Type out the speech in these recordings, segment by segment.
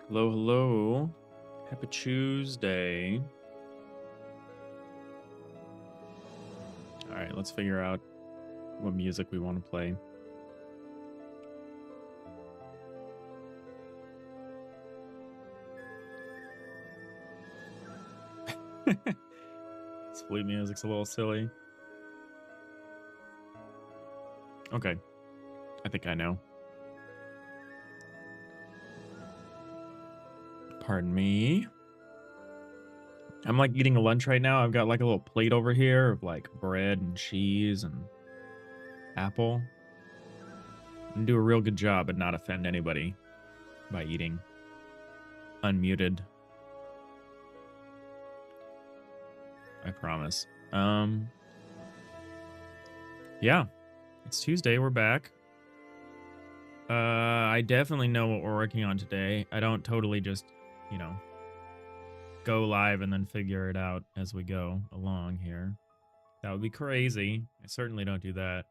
Hello, hello. Happy Tuesday. All right, let's figure out what music we want to play. Sleep music's a little silly. Okay, I think I know. Pardon me. I'm like eating a lunch right now. I've got like a little plate over here of like bread and cheese and apple. I'm gonna do a real good job and not offend anybody by eating unmuted. I promise. Yeah, it's Tuesday. We're back. I definitely know what we're working on today. I don't totally just, go live and then figure it out as we go along here. That would be crazy. I certainly don't do that.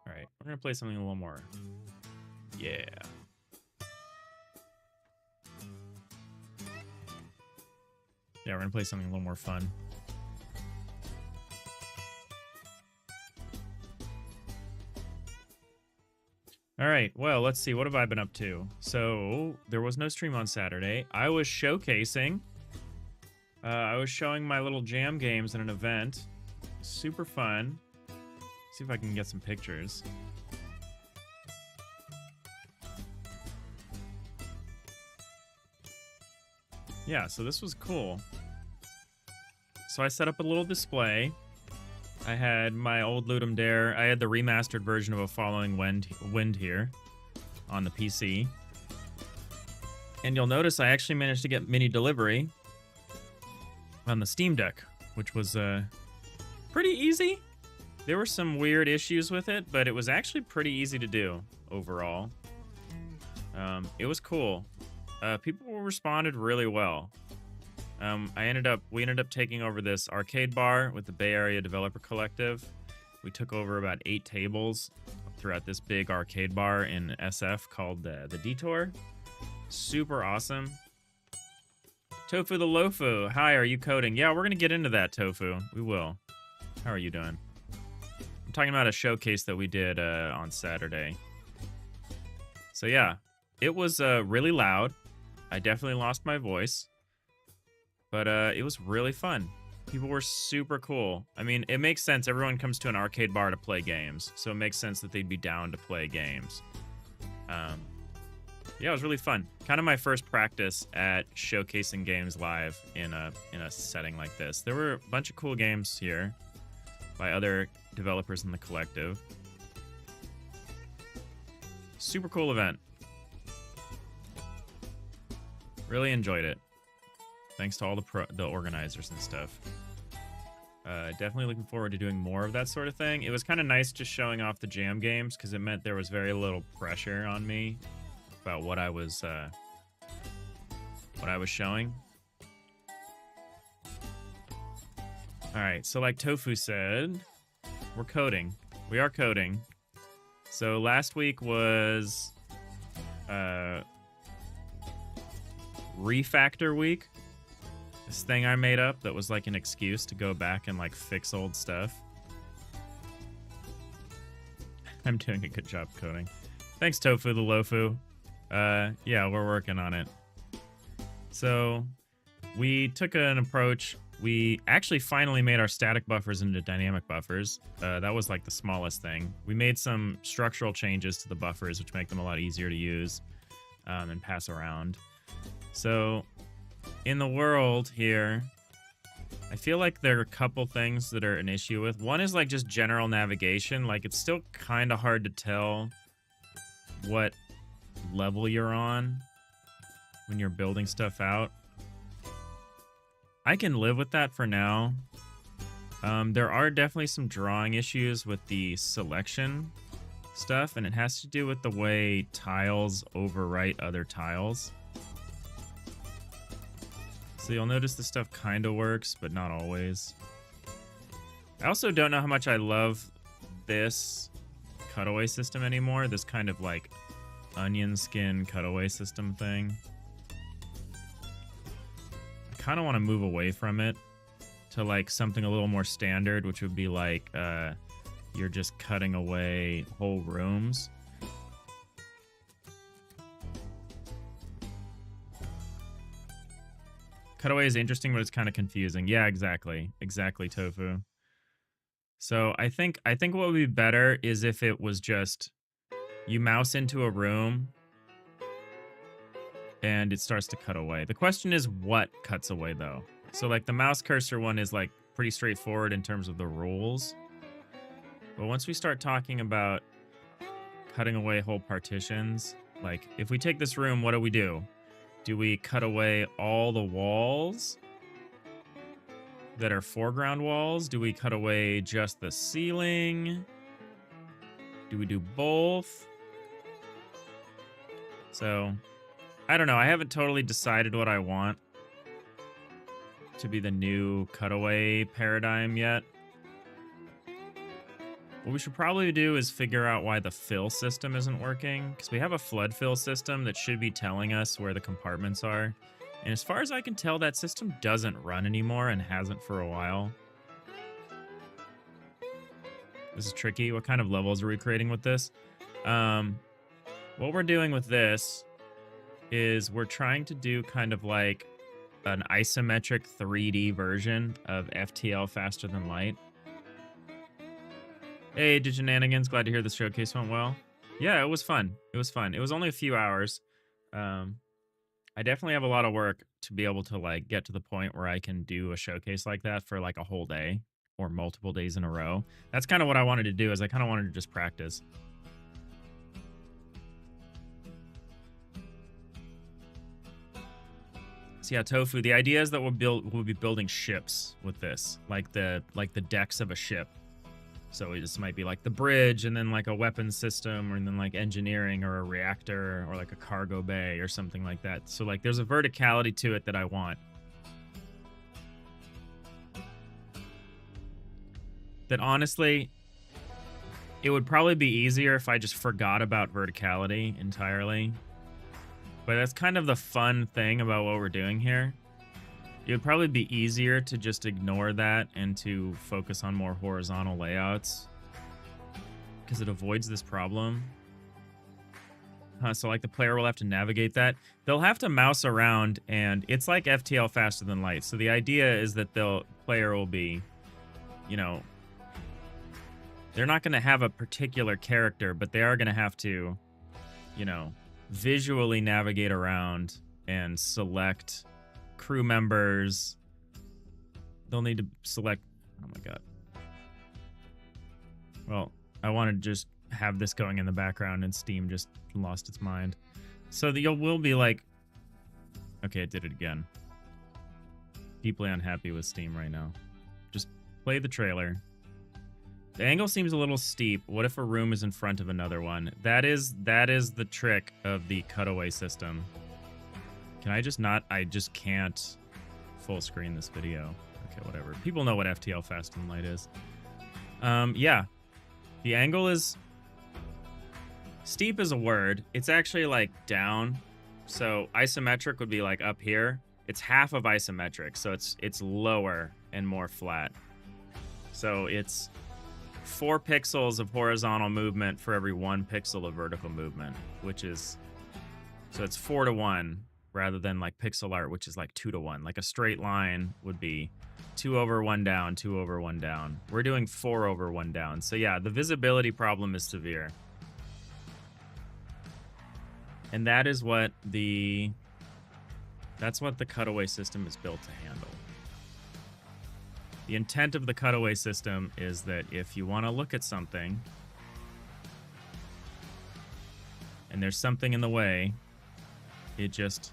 All right, we're gonna play something a little more. Yeah. Yeah, we're gonna play something a little more fun. All right, well, let's see. What have I been up to? So, there was no stream on Saturday. I was showcasing. I was showing my little jam games in an event. Super fun. See if I can get some pictures. Yeah, so this was cool. So I set up a little display. I had my old Ludum Dare. I had the remastered version of A Following Wind here on the PC. And you'll notice I actually managed to get mini delivery on the Steam Deck, which was pretty easy. There were some weird issues with it, but it was actually pretty easy to do overall. It was cool. People responded really well. We ended up taking over this arcade bar with the Bay Area Developer Collective. We took over about 8 tables throughout this big arcade bar in SF called the Detour. Super awesome. Tofu the Lofu, hi, are you coding? Yeah, we're gonna get into that, Tofu. We will. How are you doing? I'm talking about a showcase that we did on Saturday. So yeah, it was really loud. I definitely lost my voice. But it was really fun. People were super cool. I mean, it makes sense. Everyone comes to an arcade bar to play games. So it makes sense that they'd be down to play games. Yeah, it was really fun. Kind of my first practice at showcasing games live in a setting like this. There were a bunch of cool games here by other developers in the collective. Super cool event. Really enjoyed it. Thanks to all the organizers and stuff. Definitely looking forward to doing more of that sort of thing. It was kind of nice just showing off the jam games because it meant there was very little pressure on me about what I was showing. All right, so like Tofu said, we're coding. We are coding. So last week was Refactor week. This thing I made up that was like an excuse to go back and like fix old stuff. I'm doing a good job coding. Thanks, Tofu the Lofu. Yeah, we're working on it. So we took an approach. We actually finally made our static buffers into dynamic buffers. That was like the smallest thing. We made some structural changes to the buffers, which make them a lot easier to use and pass around. So in the world here, I feel like there are a couple things that are an issue with. One is like just general navigation. Like it's still kind of hard to tell what level you're on when you're building stuff out. I can live with that for now. There are definitely some drawing issues with the selection stuff, and it has to do with the way tiles overwrite other tiles. So you'll notice this stuff kind of works, but not always. I also don't know how much I love this cutaway system anymore. This kind of like onion skin cutaway system thing. I kind of want to move away from it to like something a little more standard, which would be like you're just cutting away whole rooms. Cutaway is interesting, but it's kind of confusing. Yeah, exactly. Exactly, Tofu. So I think what would be better is if it was just you mouse into a room and it starts to cut away. The question is what cuts away though. So like the mouse cursor one is like pretty straightforward in terms of the rules. But once we start talking about cutting away whole partitions, like if we take this room, what do? Do we cut away all the walls that are foreground walls? Do we cut away just the ceiling? Do we do both? So, I don't know. I haven't totally decided what I want to be the new cutaway paradigm yet. What we should probably do is figure out why the fill system isn't working, because we have a flood fill system that should be telling us where the compartments are. And as far as I can tell, that system doesn't run anymore and hasn't for a while. This is tricky. What kind of levels are we creating with this? What we're doing with this is we're trying to do kind of like an isometric 3D version of FTL faster than light. Hey, Diginanigans, glad to hear the showcase went well. Yeah, it was fun. It was fun. It was only a few hours. I definitely have a lot of work to be able to like get to the point where I can do a showcase like that for like a whole day or multiple days in a row. That's kind of what I wanted to do, is I kind of wanted to just practice. So yeah, Tofu, the idea is that we'll be building ships with this, like the decks of a ship. So this might be like the bridge, and then like a weapons system, or then like engineering, or a reactor, or like a cargo bay, or something like that. So like there's a verticality to it that I want. That honestly, it would probably be easier if I just forgot about verticality entirely. But that's kind of the fun thing about what we're doing here. It would probably be easier to just ignore that and to focus on more horizontal layouts, because it avoids this problem. So like the player will have to navigate that. They'll have to mouse around, and it's like FTL faster than light. So the idea is that the player will be, you know, they're not going to have a particular character, but they are going to have to, you know, visually navigate around and select crew members. They'll need to select, oh my god. Well, I want to just have this going in the background, and Steam just lost its mind. So you will be like, okay, it did it again. Deeply unhappy with Steam right now. Just play the trailer. The angle seems a little steep. What if a room is in front of another one? That is the trick of the cutaway system. Can I just not? I just can't full screen this video. Okay, whatever. People know what FTL fast and light is. Yeah. The angle is... steep is a word. It's actually like down. So isometric would be like up here. It's half of isometric. So it's lower and more flat. So it's 4 pixels of horizontal movement for every 1 pixel of vertical movement, which is... so it's 4 to 1. Rather than like pixel art, which is like 2 to 1. Like a straight line would be 2 over 1 down, 2 over 1 down. We're doing 4 over 1 down. So yeah, the visibility problem is severe. And that is what that's what the cutaway system is built to handle. The intent of the cutaway system is that if you want to look at something and there's something in the way, it just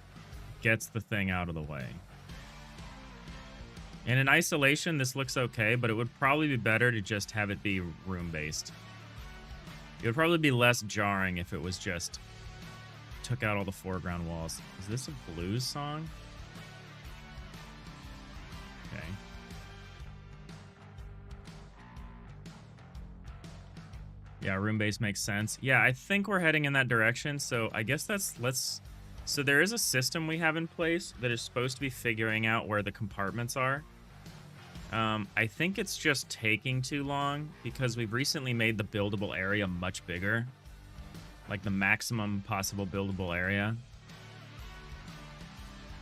gets the thing out of the way. And in isolation, this looks okay, but it would probably be better to just have it be room-based. It would probably be less jarring if it was just took out all the foreground walls. Is this a blues song? Okay. Yeah, room base makes sense. Yeah, I think we're heading in that direction. So I guess so there is a system we have in place that is supposed to be figuring out where the compartments are. I think it's just taking too long because we've recently made the buildable area much bigger. Like the maximum possible buildable area.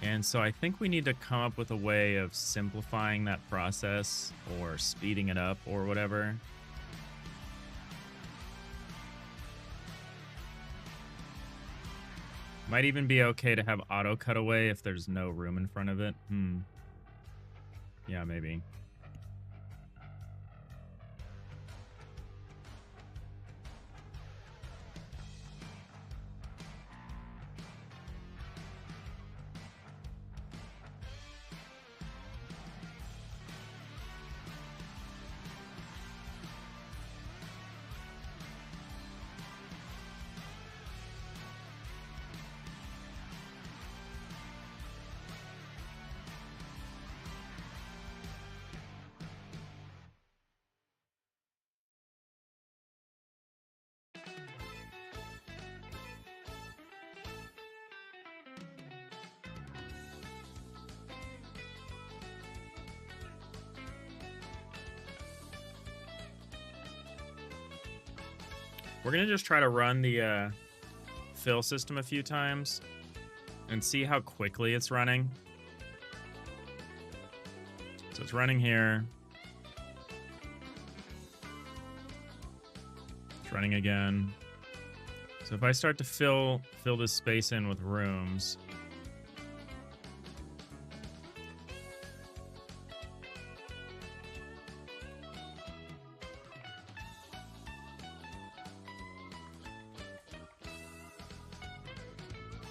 And so I think we need to come up with a way of simplifying that process or speeding it up or whatever. Might even be okay to have auto cutaway if there's no room in front of it. Yeah, maybe. We're going to just try to run the fill system a few times and see how quickly it's running. So it's running here. It's running again. So if I start to fill this space in with rooms,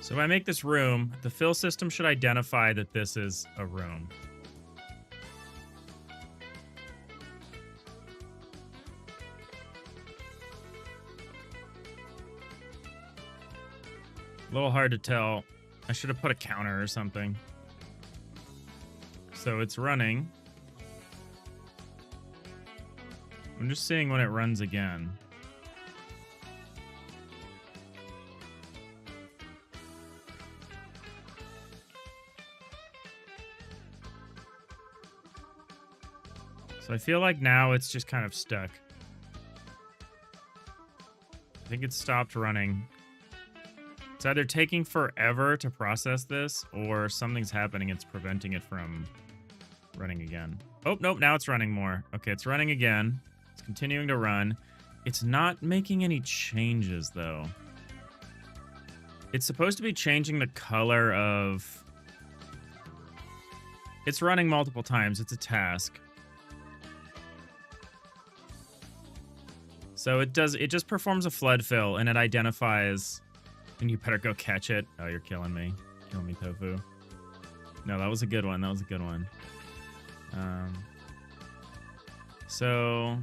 so if I make this room, the fill system should identify that this is a room. A little hard to tell. I should have put a counter or something. So it's running. I'm just seeing when it runs again. So I feel like now it's just kind of stuck. I think it's stopped running. It's either taking forever to process this or something's happening. It's preventing it from running again. Oh, nope. Now it's running more. Okay, it's running again. It's continuing to run. It's not making any changes, though. It's supposed to be changing the color of... It's running multiple times. It's a task. So it just performs a flood fill, and it identifies... And you better go catch it. Oh, you're killing me. Killing me, Tofu. No, that was a good one. That was a good one. So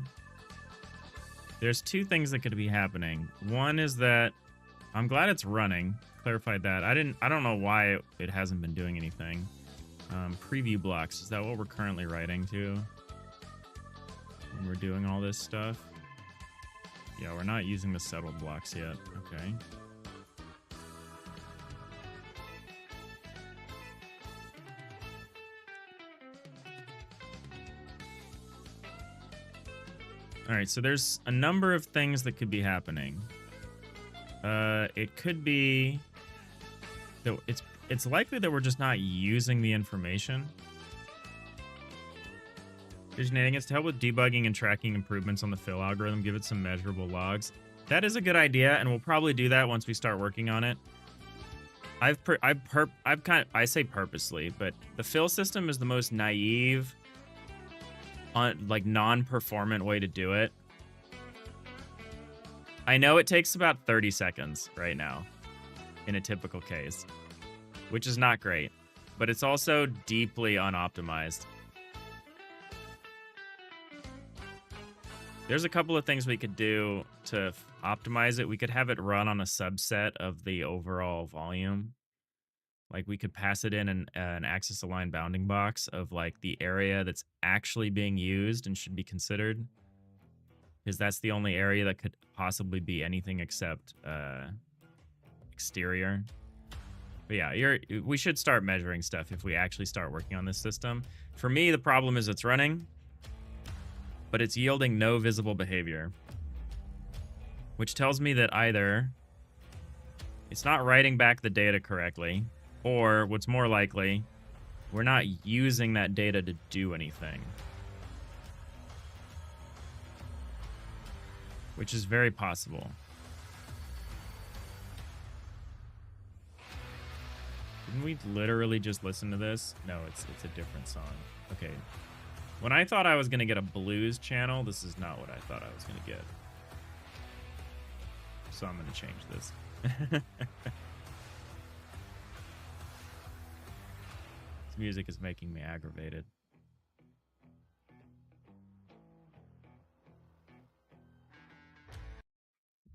there's two things that could be happening. One is that I'm glad it's running. Clarified that. I don't know why it hasn't been doing anything. Preview blocks. Is that what we're currently writing to when we're doing all this stuff? Yeah, we're not using the settled blocks yet. Okay. All right, so there's a number of things that could be happening. It could be that it's likely that we're just not using the information. Shenanigans to help with debugging and tracking improvements on the fill algorithm. Give it some measurable logs. That is a good idea, and we'll probably do that once we start working on it. I say purposely, but the fill system is the most naive, like non-performant way to do it. I know it takes about 30 seconds right now in a typical case, which is not great, but it's also deeply unoptimized. There's a couple of things we could do to optimize it. We could have it run on a subset of the overall volume. Like we could pass it in an axis aligned bounding box of like the area that's actually being used and should be considered. because that's the only area that could possibly be anything except exterior. But yeah, we should start measuring stuff if we actually start working on this system. For me, the problem is it's running, but it's yielding no visible behavior, which tells me that either it's not writing back the data correctly, or what's more likely, we're not using that data to do anything. Which is very possible. Didn't we literally just listen to this? No, it's a different song. Okay. When I thought I was going to get a blues channel, this is not what I thought I was going to get. So I'm going to change this. This music is making me aggravated.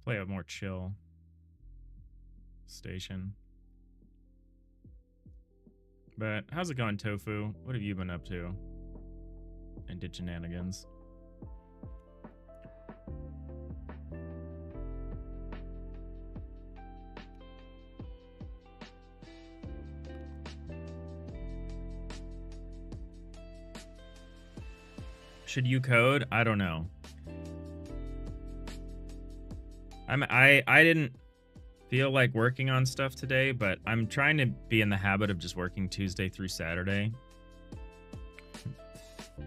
Play a more chill station. But how's it going, Tofu? What have you been up to? And did shenanigans? Should you code? I don't know. I didn't feel like working on stuff today, but I'm trying to be in the habit of just working Tuesday through Saturday.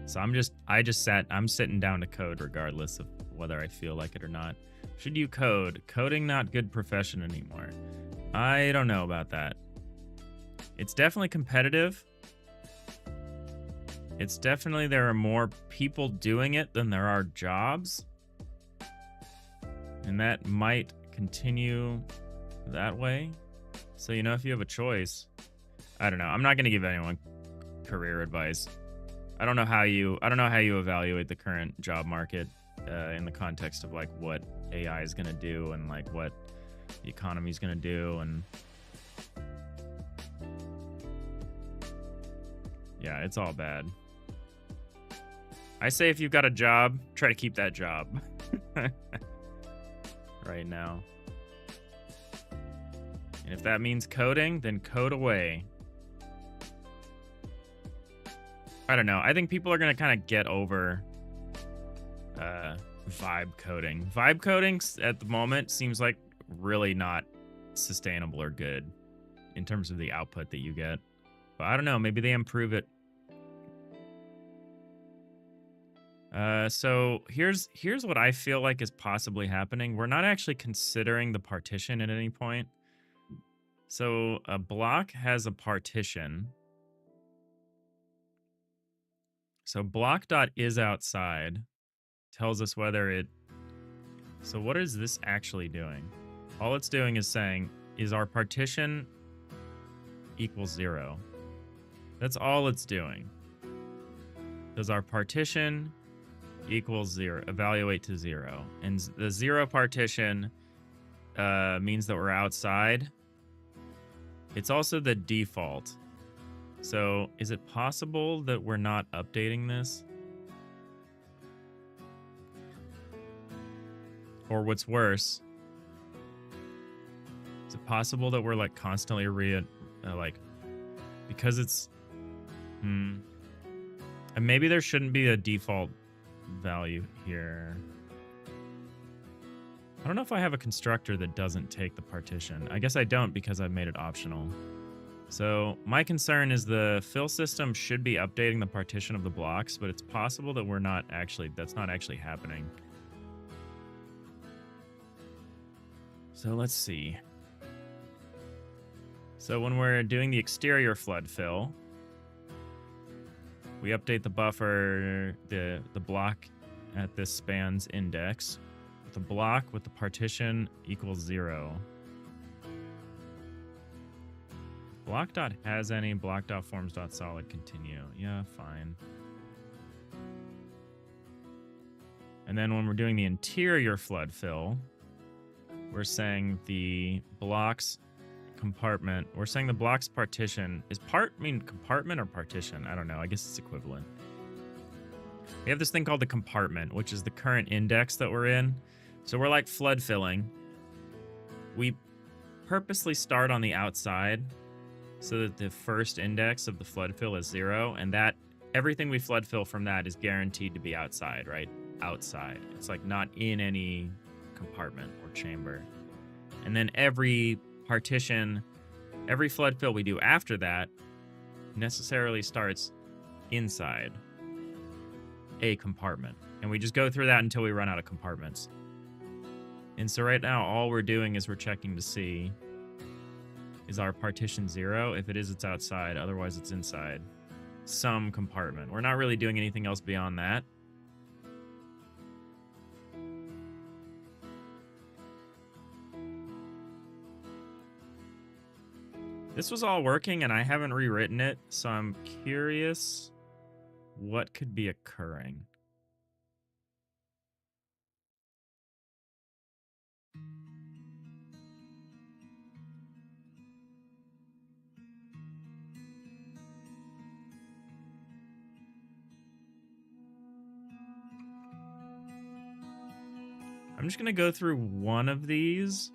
So I'm sitting down to code regardless of whether I feel like it or not. Should you code? Coding not good profession anymore. I don't know about that. It's definitely competitive. It's definitely there are more people doing it than there are jobs. And that might continue that way. So, you know, if you have a choice, I don't know. I'm not going to give anyone career advice. I don't know how you evaluate the current job market in the context of like what AI is going to do and like what the economy is going to do. And yeah, it's all bad. I say if you've got a job, try to keep that job right now. And if that means coding, then code away. I don't know. I think people are going to kind of get over vibe coding. Vibe coding at the moment seems like really not sustainable or good in terms of the output that you get. But I don't know. Maybe they improve it. So here's what I feel like is possibly happening. We're not actually considering the partition at any point. So a block has a partition. So block.isOutside tells us whether it... So what is this actually doing? All it's doing is saying, is our partition equals 0? That's all it's doing. Does our partition equals 0, evaluate to 0? And the 0 partition means that we're outside. It's also the default. So is it possible that we're not updating this? Or what's worse, is it possible that we're like constantly because it's and maybe there shouldn't be a default value here. I don't know if I have a constructor that doesn't take the partition. I guess I don't because I've made it optional. So my concern is the fill system should be updating the partition of the blocks, but it's possible that that's not actually happening. So let's see. So when we're doing the exterior flood fill, we update the buffer, the block at this span's index. The block with the partition equals 0. Block.has any, block.forms.solid continue. Yeah, fine. And then when we're doing the interior flood fill, we're saying the blocks compartment. We're saying the blocks partition is compartment or partition? I don't know. I guess it's equivalent. We have this thing called the compartment, which is the current index that we're in. So we're like flood filling. We purposely start on the outside so that the first index of the flood fill is 0, and that everything we flood fill from that is guaranteed to be outside, right? Outside. It's like not in any compartment or chamber. And then every partition, every flood fill we do after that necessarily starts inside a compartment. And we just go through that until we run out of compartments. And so right now, all we're doing is we're checking to see, is our partition 0? If it is, it's outside. Otherwise, it's inside some compartment. We're not really doing anything else beyond that. This was all working, and I haven't rewritten it, so I'm curious what could be occurring. I'm just going to go through one of these.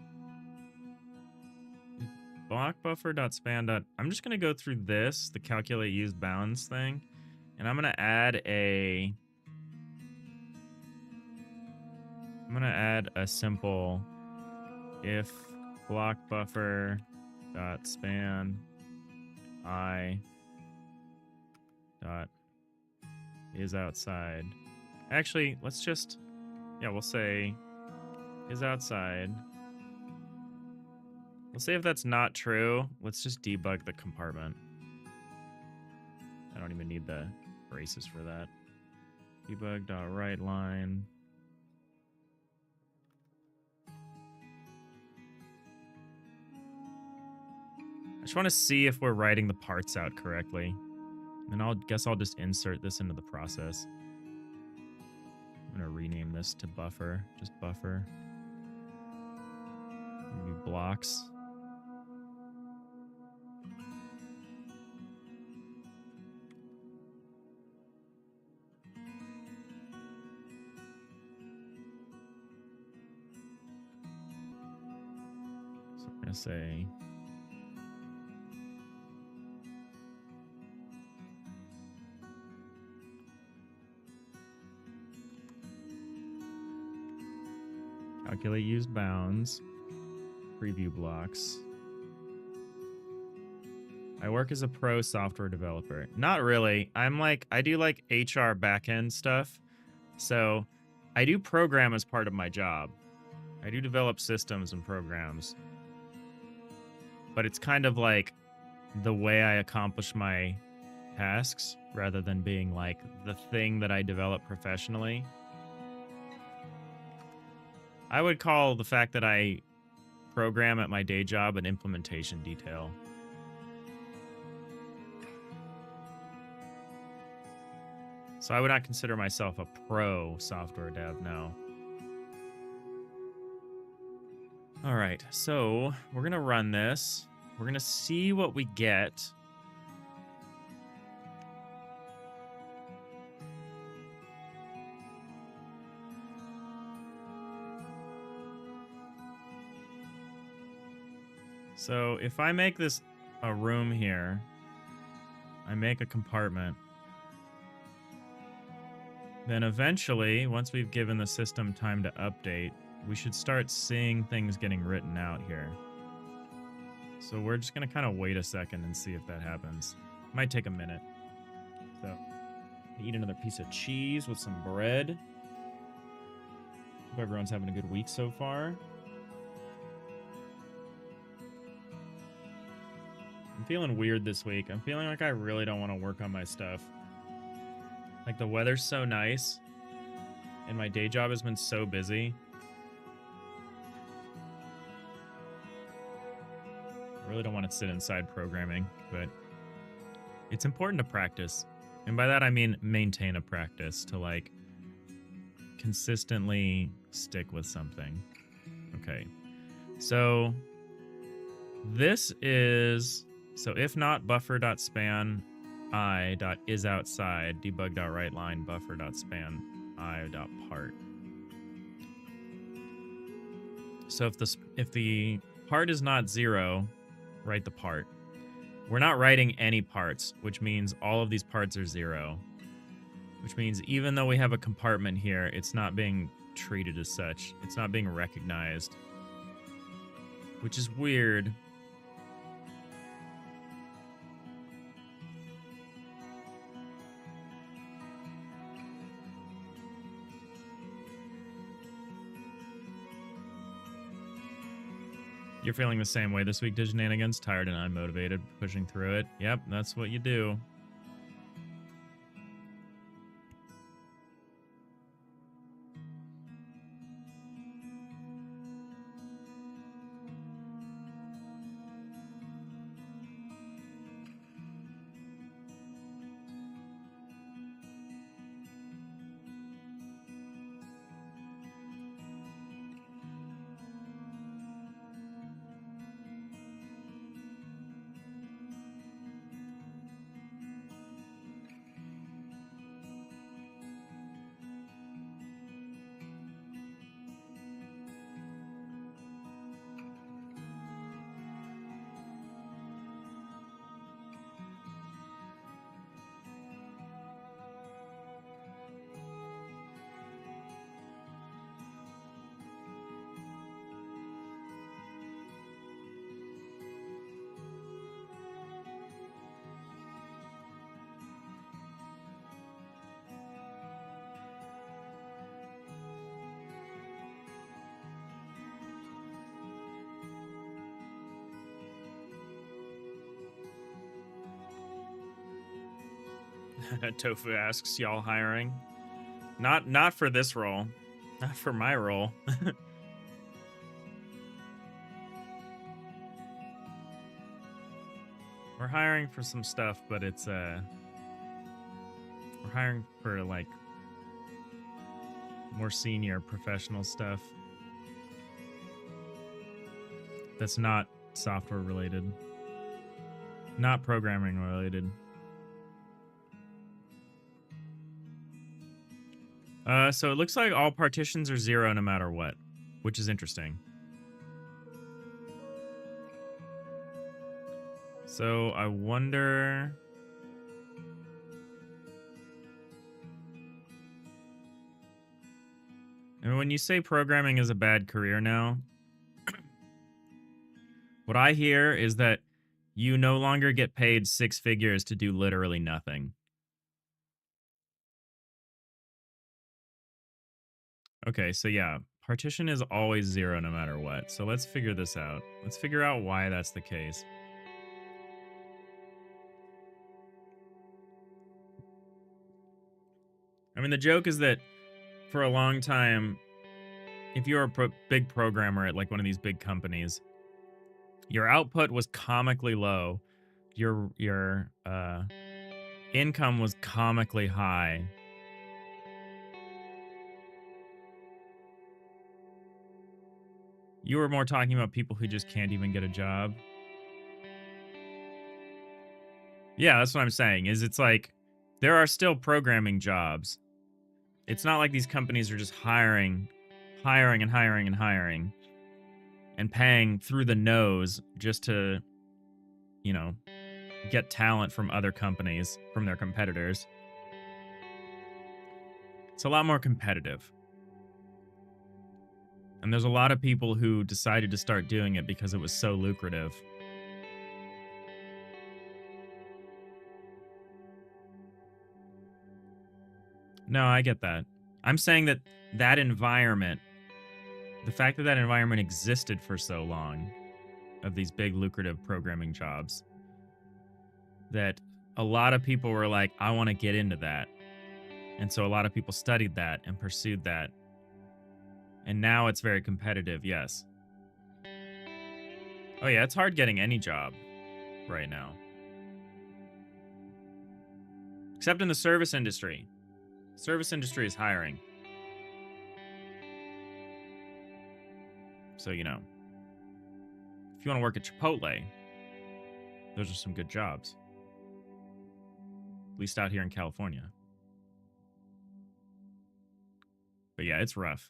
Block buffer.span. I'm just going to go through this, the calculate used bounds thing. And I'm going to add a simple if block buffer dot span I dot is outside. Actually, let's just, yeah, we'll say is outside. We'll say if that's not true, let's just debug the compartment. I don't even need the braces for that. Debug.writeLine. I just want to see if we're writing the parts out correctly. And I'll just insert this into the process. I'm going to rename this to buffer. Just buffer. Maybe blocks. So we're going to say calculate used bounds, preview blocks. I work as a pro software developer. Not really. I do like HR backend stuff. So I do program as part of my job. I do develop systems and programs. But it's kind of like the way I accomplish my tasks rather than being like the thing that I develop professionally. I would call the fact that I program at my day job an implementation detail. So I would not consider myself a pro software dev, no. All right, so we're going to run this. We're going to see what we get. So if I make this a room here, I make a compartment, then eventually, once we've given the system time to update, we should start seeing things getting written out here. So we're just going to kind of wait a second and see if that happens. Might take a minute. So eat another piece of cheese with some bread. Hope everyone's having a good week so far. I'm feeling weird this week. I'm feeling like I really don't want to work on my stuff. Like, the weather's so nice, and my day job has been so busy. I really don't want to sit inside programming, but it's important to practice. And by that, I mean maintain a practice to, like, consistently stick with something. Okay. So this is... So if not buffer.span i.isOutside debug.writeLine buffer.span i.part. So if the part is not 0, write the part. We're not writing any parts, which means all of these parts are 0. Which means even though we have a compartment here, it's not being treated as such. It's not being recognized. Which is weird. You're feeling the same way this week, Diginanigans? Tired and unmotivated, pushing through it? Yep, that's what you do. Tofu asks, y'all hiring? Not for this role. Not for my role. We're hiring for some stuff, but it's we're hiring for like more senior professional stuff. That's not software related. Not programming related. So it looks like all partitions are 0 no matter what, which is interesting. So I wonder... I mean, when you say programming is a bad career now, what I hear is that you no longer get paid 6 figures to do literally nothing. Okay, so yeah, partition is always 0 no matter what. So let's figure this out. Let's figure out why that's the case. I mean, the joke is that for a long time, if you're a big programmer at like one of these big companies, your output was comically low. Your income was comically high. You were more talking about people who just can't even get a job. Yeah, that's what I'm saying. Is it's like there are still programming jobs. It's not like these companies are just hiring and paying through the nose just to, you know, get talent from other companies, from their competitors. It's a lot more competitive. And there's a lot of people who decided to start doing it because it was so lucrative. No, I get that. I'm saying that that environment, the fact that that environment existed for so long, of these big lucrative programming jobs, that a lot of people were like, I want to get into that. And so a lot of people studied that and pursued that. And now it's very competitive, yes. Oh yeah, it's hard getting any job right now. Except in the service industry. Service industry is hiring. So, you know, if you want to work at Chipotle, those are some good jobs. At least out here in California. But yeah, it's rough.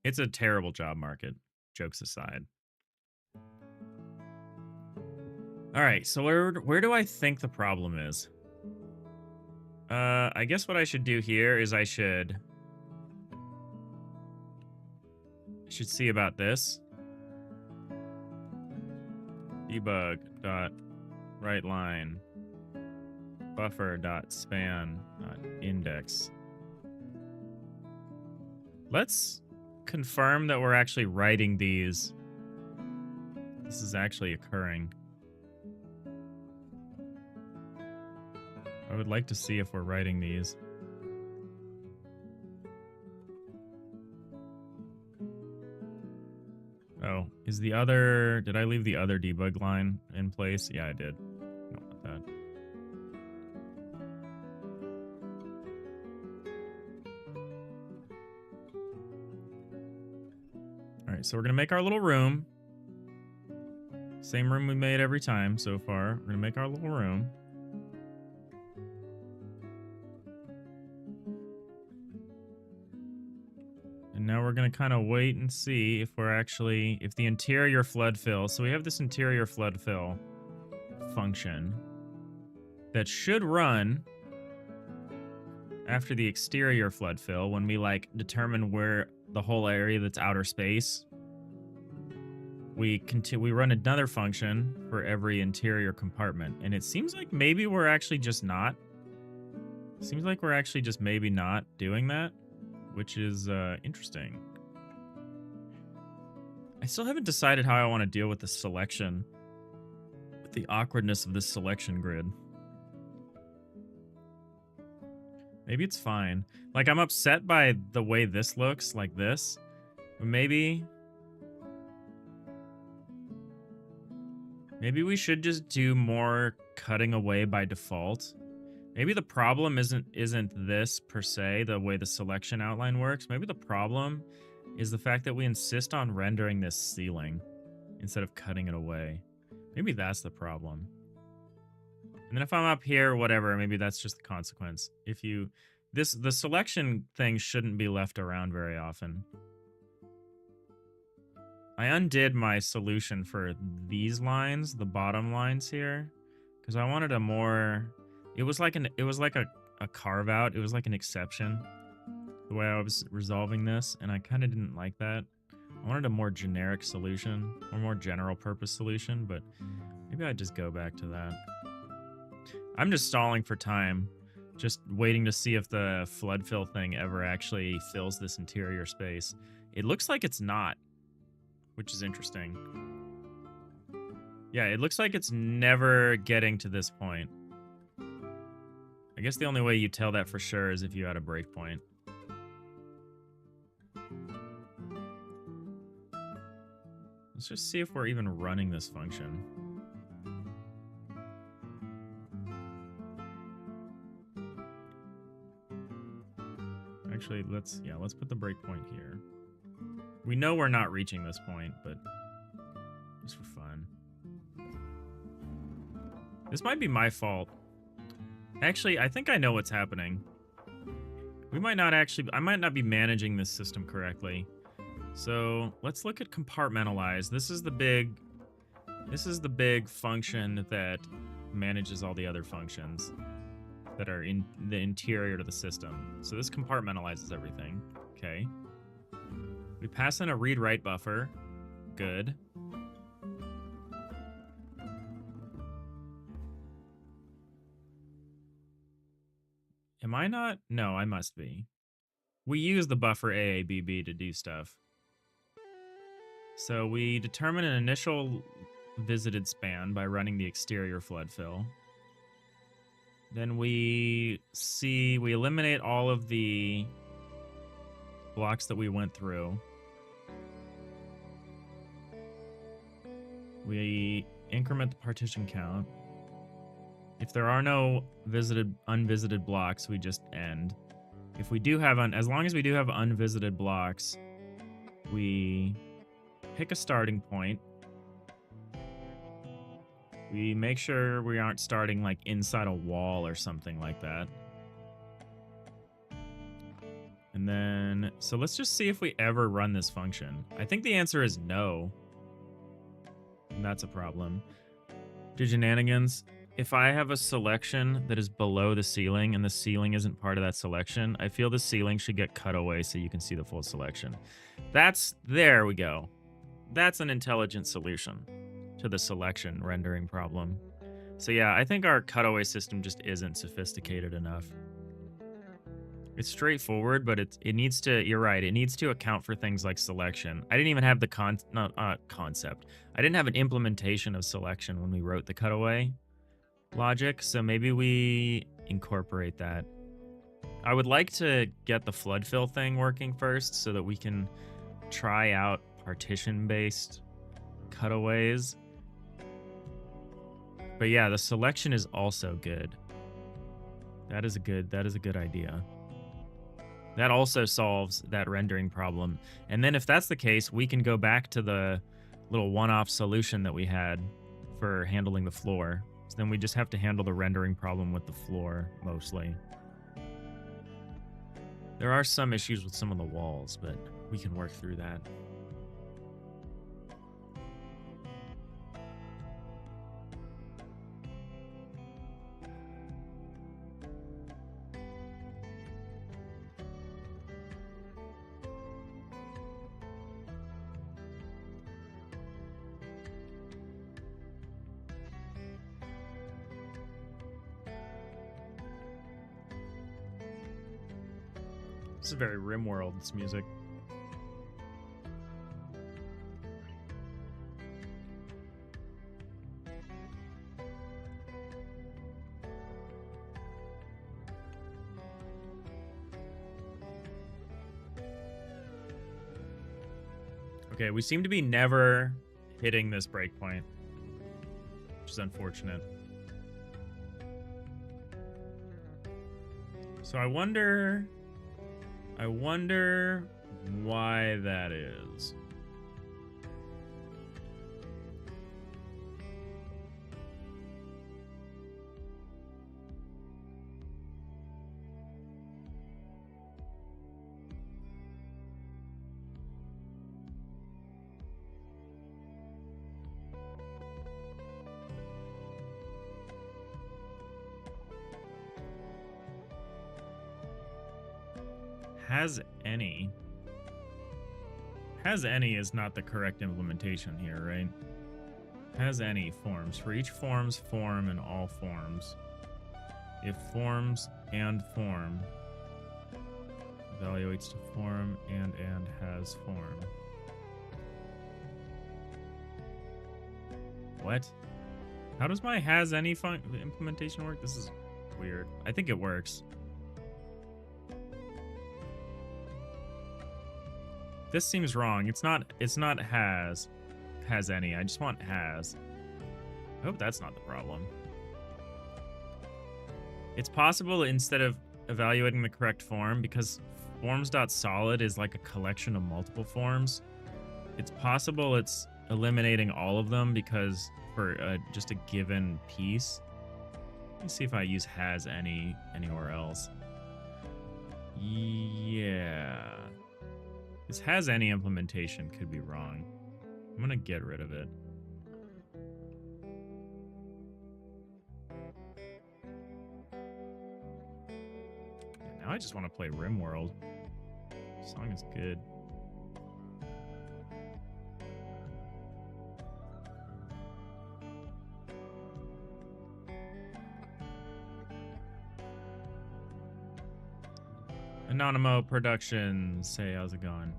It's a terrible job market, jokes aside. All right, so where do I think the problem is? I guess what I should do here is I should see about this. Debug dot right line buffer dot span dot index. Let's confirm that we're actually writing these. This is actually occurring. I would like to see if we're writing these. Oh, is the other... Did I leave the other debug line in place? Yeah, I did. Don't want that. Alright, so we're going to make our little room. Same room we made every time so far. We're going to make our little room. And now we're going to kind of wait and see if we're actually, if the interior flood fill. So we have this interior flood fill function that should run after the exterior flood fill when we like determine where the whole area that's outer space. We run another function for every interior compartment. And it seems like maybe we're actually just not. Seems like we're actually just maybe not doing that, which is interesting. I still haven't decided how I want to deal with the selection, with the awkwardness of this selection grid. Maybe it's fine. Like, I'm upset by the way this looks, like this. But maybe we should just do more cutting away by default. Maybe the problem isn't this per se, the way the selection outline works. Maybe the problem is the fact that we insist on rendering this ceiling instead of cutting it away. Maybe that's the problem. And then if I'm up here, whatever, maybe that's just the consequence. If you... the selection thing shouldn't be left around very often. I undid my solution for these lines, the bottom lines here, because I wanted a more... It was like a carve out. It was like an exception, the way I was resolving this, and I kind of didn't like that. I wanted a more generic solution, or more general purpose solution, but maybe I'd just go back to that. I'm just stalling for time, just waiting to see if the flood fill thing ever actually fills this interior space. It looks like it's not, which is interesting. Yeah, it looks like it's never getting to this point. I guess the only way you tell that for sure is if you had a breakpoint. Let's just see if we're even running this function. Actually, let's put the breakpoint here. We know we're not reaching this point, but just for fun. This might be my fault. Actually, I think I know what's happening. I might not be managing this system correctly. So let's look at compartmentalize. This is the big function that manages all the other functions that are in the interior to the system. So this compartmentalizes everything. Okay. We pass in a read-write buffer. Good. Am I not? No, I must be. We use the buffer AABB to do stuff. So we determine an initial visited span by running the exterior flood fill. Then we eliminate all of the blocks that we went through. We increment the partition count. If there are no unvisited blocks, we just end. If we do have as long as we do have unvisited blocks, we pick a starting point. We make sure we aren't starting like inside a wall or something like that. And then, so let's just see if we ever run this function. I think the answer is no. And that's a problem. Diginanigans, if I have a selection that is below the ceiling and the ceiling isn't part of that selection, I feel the ceiling should get cut away so you can see the full selection. There we go. That's an intelligent solution to the selection rendering problem. So yeah, I think our cutaway system just isn't sophisticated enough. It's straightforward, but it needs to, you're right, it needs to account for things like selection. I didn't even have the concept. I didn't have an implementation of selection when we wrote the cutaway logic, so maybe we incorporate that. I would like to get the flood fill thing working first so that we can try out partition-based cutaways. But yeah, the selection is also good. That is a good idea. That also solves that rendering problem. And then if that's the case, we can go back to the little one-off solution that we had for handling the floor. So then we just have to handle the rendering problem with the floor, mostly. There are some issues with some of the walls, but we can work through that. This is very RimWorld, this music. Okay, we seem to be never hitting this breakpoint, which is unfortunate. So I wonder why that is. Has any is not the correct implementation here, right? Has any forms. For each forms, form, and all forms. If forms and form evaluates to form and has form. What? How does my has any implementation work? This is weird. I think it works. This seems wrong. It's not has any. I just want has. I hope that's not the problem. It's possible instead of evaluating the correct form, because forms.solid is like a collection of multiple forms, it's possible it's eliminating all of them because for just a given piece. Let me see if I use has any anywhere else. Yeah. This has any implementation could be wrong. I'm gonna get rid of it. Yeah, now I just want to play RimWorld. This song is good. Anonymo Productions. Hey, how's it going?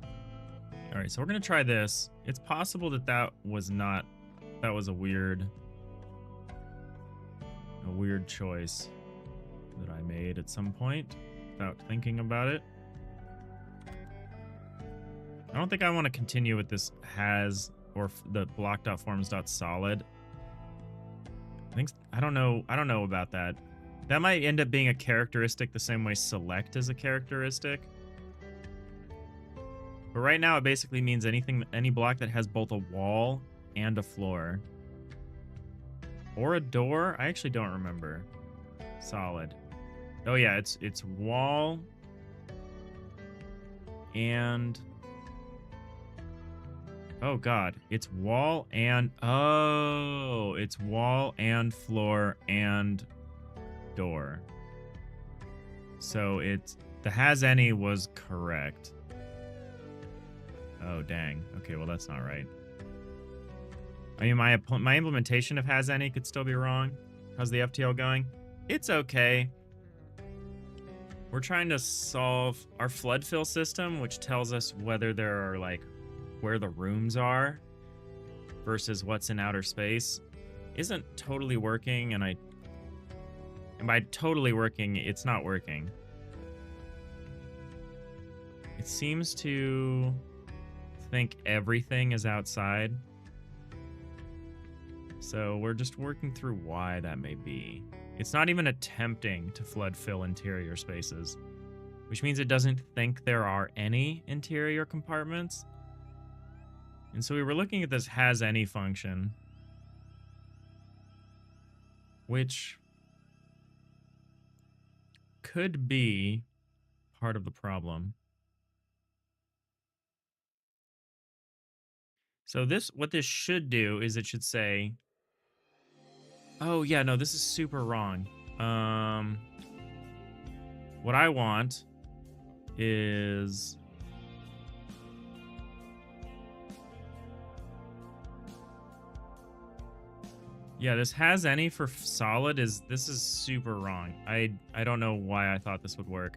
All right, so we're gonna try this. It's possible that that was a weird choice that I made at some point without thinking about it. I don't think I want to continue with this has or the block.forms.solid. I don't know about that. That might end up being a characteristic the same way select is a characteristic. But right now it basically means any block that has both a wall and a floor. or a door? I actually don't remember. Solid. Oh yeah, it's wall and oh god, it's wall and it's wall and floor and door. So it's the has any was correct. Oh dang. Okay, well that's not right. I mean my implementation of has any could still be wrong. How's the FTL going? It's okay. We're trying to solve our flood fill system, which tells us whether there are like where the rooms are versus what's in outer space, isn't totally working, and by totally working, it's not working. It seems to think everything is outside. So we're just working through why that may be. It's not even attempting to flood fill interior spaces, which means it doesn't think there are any interior compartments. And so we were looking at this has any function, which could be part of the problem. So what this should do is it should say, oh yeah, no, this is super wrong. What I want is yeah, this has any for solid this is super wrong. I don't know why I thought this would work.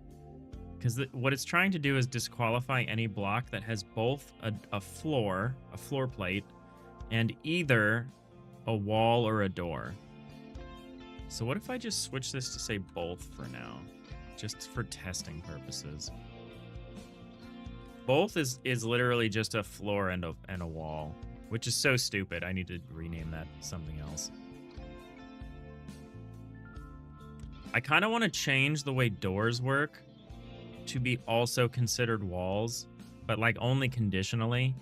Because what it's trying to do is disqualify any block that has both a floor plate, and either a wall or a door. So what if I just switch this to say both for now? Just for testing purposes. Both is literally just a floor and a wall, which is so stupid. I need to rename that something else. I kind of want to change the way doors work to be also considered walls, but like only conditionally.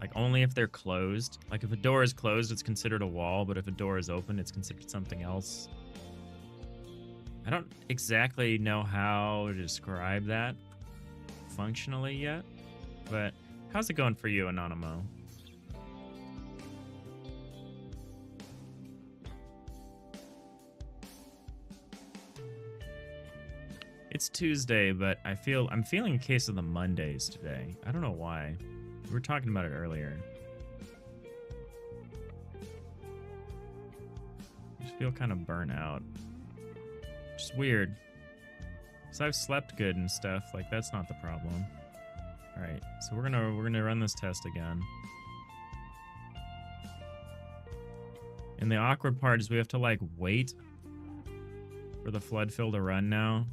Like only if they're closed. Like if a door is closed, it's considered a wall, but if a door is open, it's considered something else. I don't exactly know how to describe that functionally yet, but how's it going for you, Anonymous? It's Tuesday, but I'm feeling a case of the Mondays today. I don't know why. We were talking about it earlier. I just feel kind of burnt out. Just weird. Because I've slept good and stuff. Like, that's not the problem. Alright, so we're gonna run this test again. And the awkward part is we have to, like, wait for the flood fill to run now.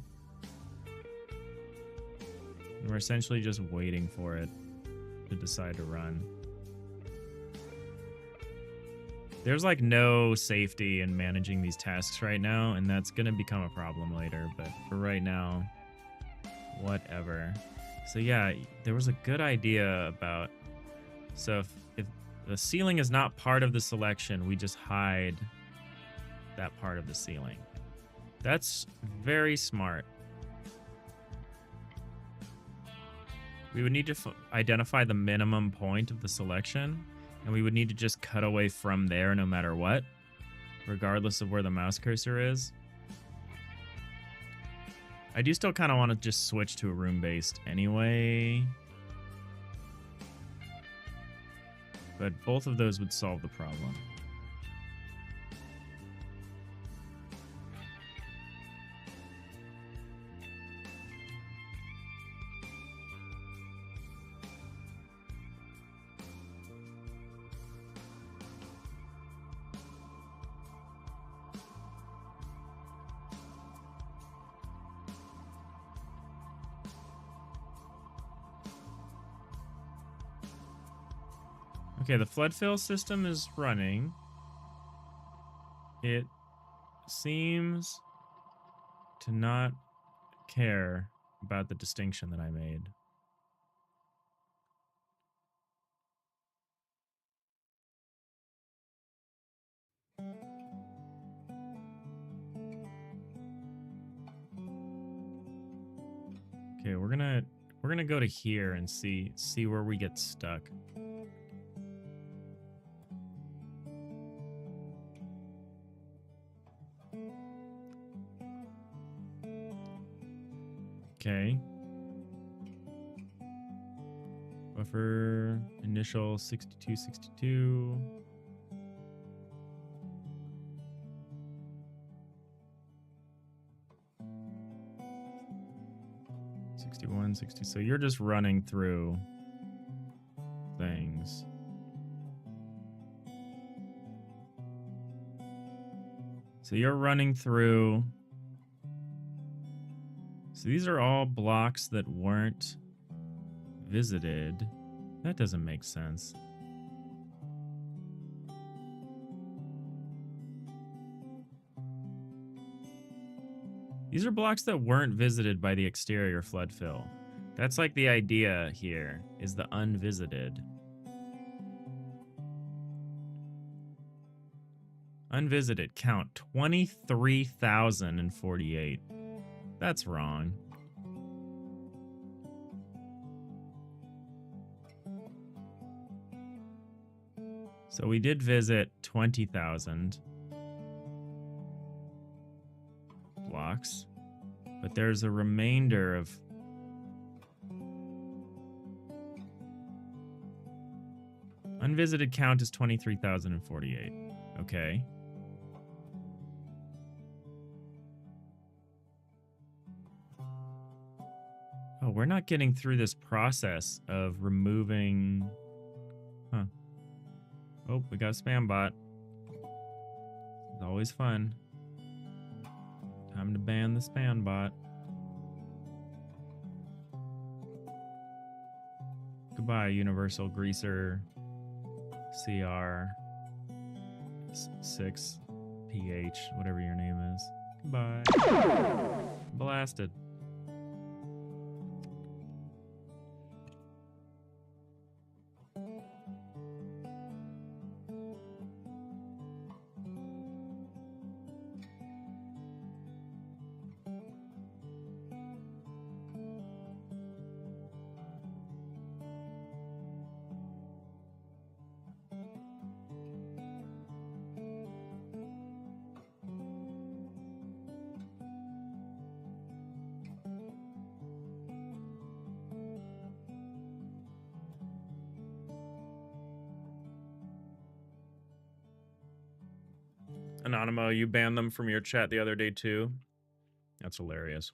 And we're essentially just waiting for it to decide to run. There's like no safety in managing these tasks right now, and that's gonna become a problem later, but for right now, whatever. So yeah, there was a good idea about, so if the ceiling is not part of the selection, we just hide that part of the ceiling. That's very smart. We would need to identify the minimum point of the selection, and we would need to just cut away from there no matter what, regardless of where the mouse cursor is. I do still kind of want to just switch to a room-based anyway, but both of those would solve the problem. Okay, the flood fill system is running. It seems to not care about the distinction that I made. Okay, we're gonna go to here and see where we get stuck. Okay. Buffer initial 62. 61, 60. So you're just running through things. So you're running through. So these are all blocks that weren't visited. That doesn't make sense. These are blocks that weren't visited by the exterior flood fill. That's like the idea here, is the unvisited. Unvisited, count 23,048. That's wrong. So we did visit 20,000 blocks, but there's a remainder of unvisited count is 23,048. Okay. Oh, we're not getting through this process of removing. Huh. Oh, we got a spam bot. It's always fun. Time to ban the spam bot. Goodbye, Universal Greaser CR 6PH, whatever your name is. Goodbye. Blasted. Anonymous, you banned them from your chat the other day too. That's hilarious.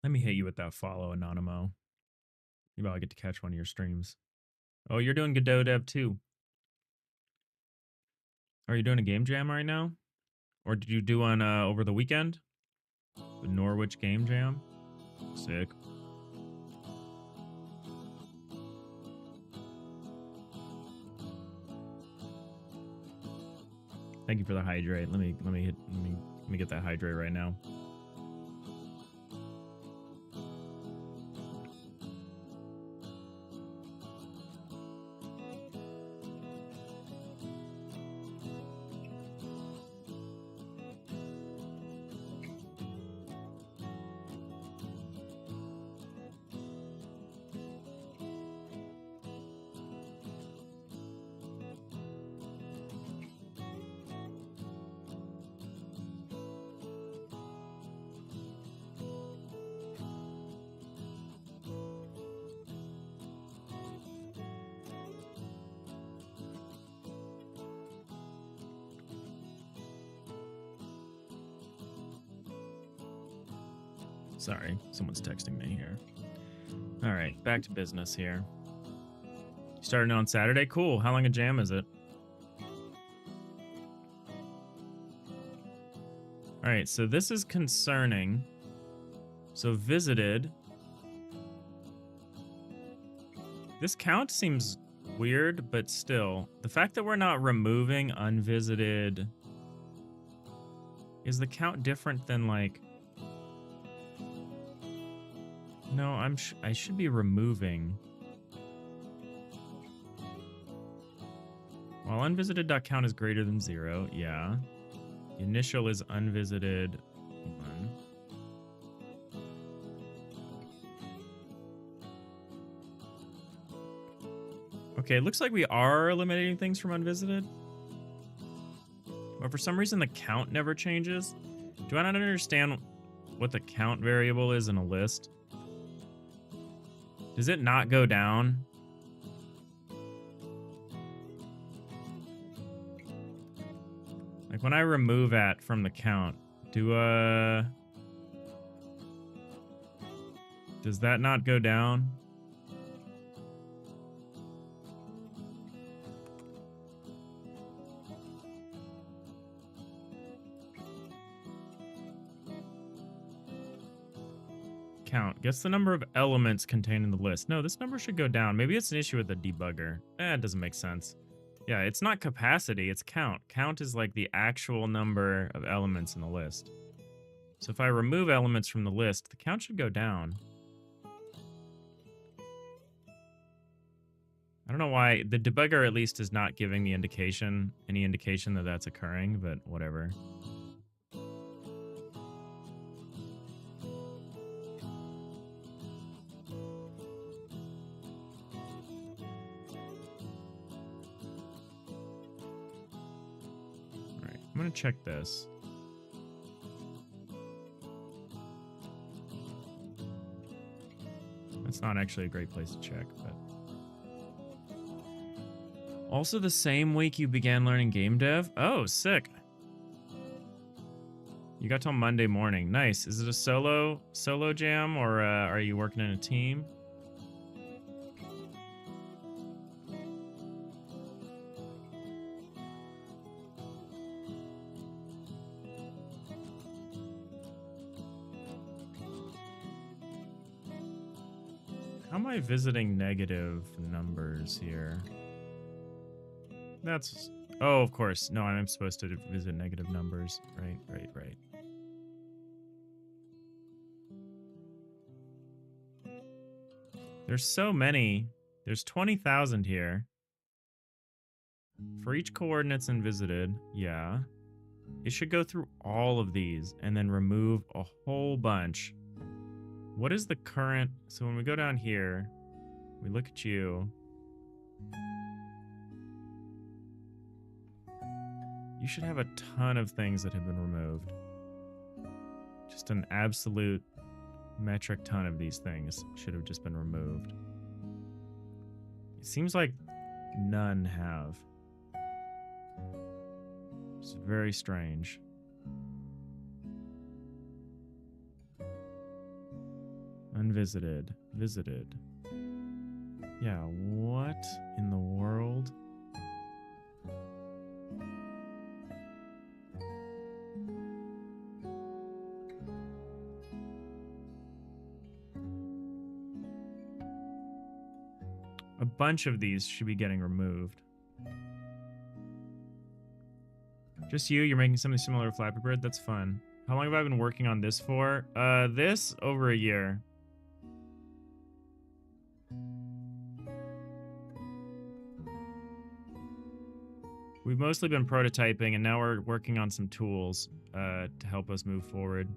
Let me hit you with that follow, Anonymous. Maybe I'll get to catch one of your streams. Oh, you're doing Godot Dev too. Are you doing a game jam right now? Or did you do one over the weekend? The Norwich Game Jam? Sick. Thank you for the hydrate. Let me get that hydrate right now. Sorry, someone's texting me here. All right, back to business here. Starting on Saturday? Cool. How long a jam is it? All right, so this is concerning. So visited. This count seems weird, but still. The fact that we're not removing unvisited... Is the count different than, like... No, I should be removing. While unvisited.count is greater than 0, yeah. The initial is unvisited 1. Okay, it looks like we are eliminating things from unvisited. But for some reason, the count never changes. Do I not understand what the count variable is in a list? Does it not go down? Like when I remove at from the count, does that not go down? Count. Guess the number of elements contained in the list. No, this number should go down. Maybe it's an issue with the debugger. It doesn't make sense. Yeah, it's not capacity, it's count. Count is like the actual number of elements in the list. So if I remove elements from the list, the count should go down. I don't know why. The debugger at least is not giving the indication, any indication that that's occurring, but whatever. I'm going to check this. That's not actually a great place to check, but... Also the same week you began learning game dev? Oh, sick. You got till Monday morning. Nice. Is it a solo jam, or are you working in a team? How am I visiting negative numbers here? That's... Oh, of course. No, I'm supposed to visit negative numbers. Right. There's so many. There's 20,000 here. For each coordinates and visited, yeah. It should go through all of these and then remove a whole bunch. What is the current... So when we go down here, we look at you. You should have a ton of things that have been removed. Just an absolute metric ton of these things should have just been removed. It seems like none have. It's very strange. Unvisited. Visited. Yeah, what in the world? A bunch of these should be getting removed. Just you? You're making something similar to Flappy Bird? That's fun. How long have I been working on this for? This over a year. We've mostly been prototyping, and now we're working on some tools to help us move forward.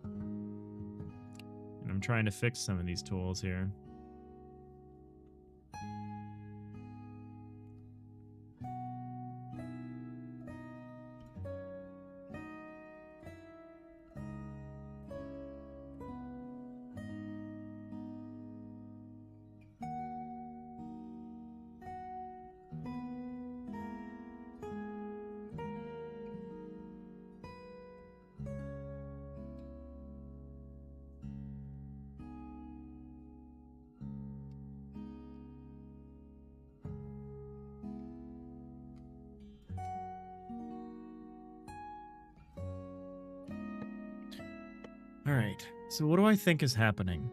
And I'm trying to fix some of these tools here. Alright, so what do I think is happening?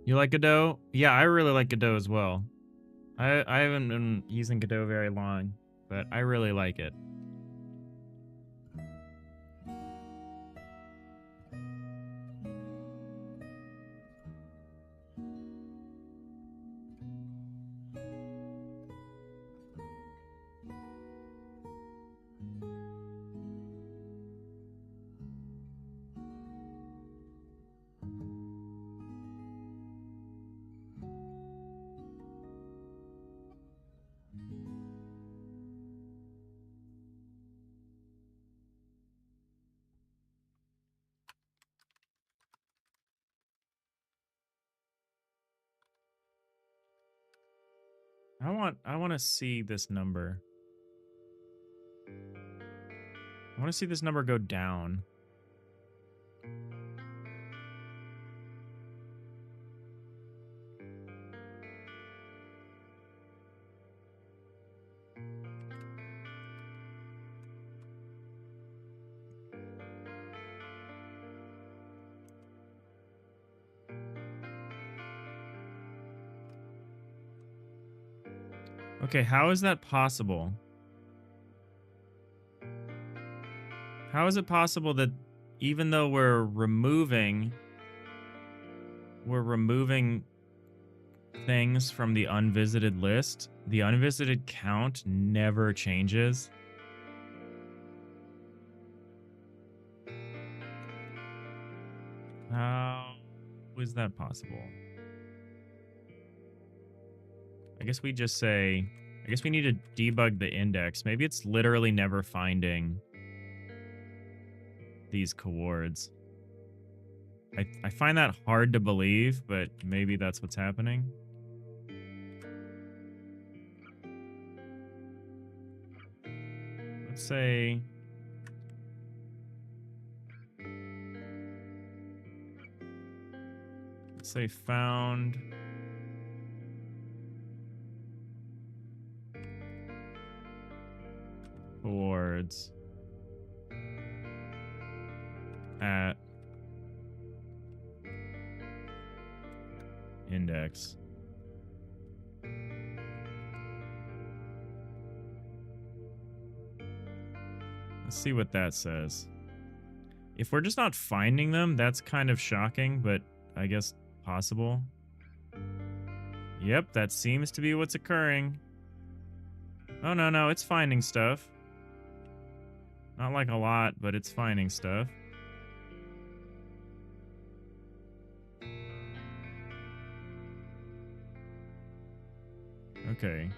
You like Godot? Yeah, I really like Godot as well. I haven't been using Godot very long, but I really like it. I want to see this number. I want to see this number go down. Okay, how is that possible? How is it possible that even though we're removing things from the unvisited list, the unvisited count never changes? How is that possible? I guess we just say, I guess we need to debug the index. Maybe it's literally never finding these coords. I find that hard to believe, but maybe that's what's happening. Let's say found coords at index. Let's see what that says. If we're just not finding them, that's kind of shocking, but I guess possible. Yep, that seems to be what's occurring. Oh, no, it's finding stuff. Not like a lot, but it's finding stuff. Okay.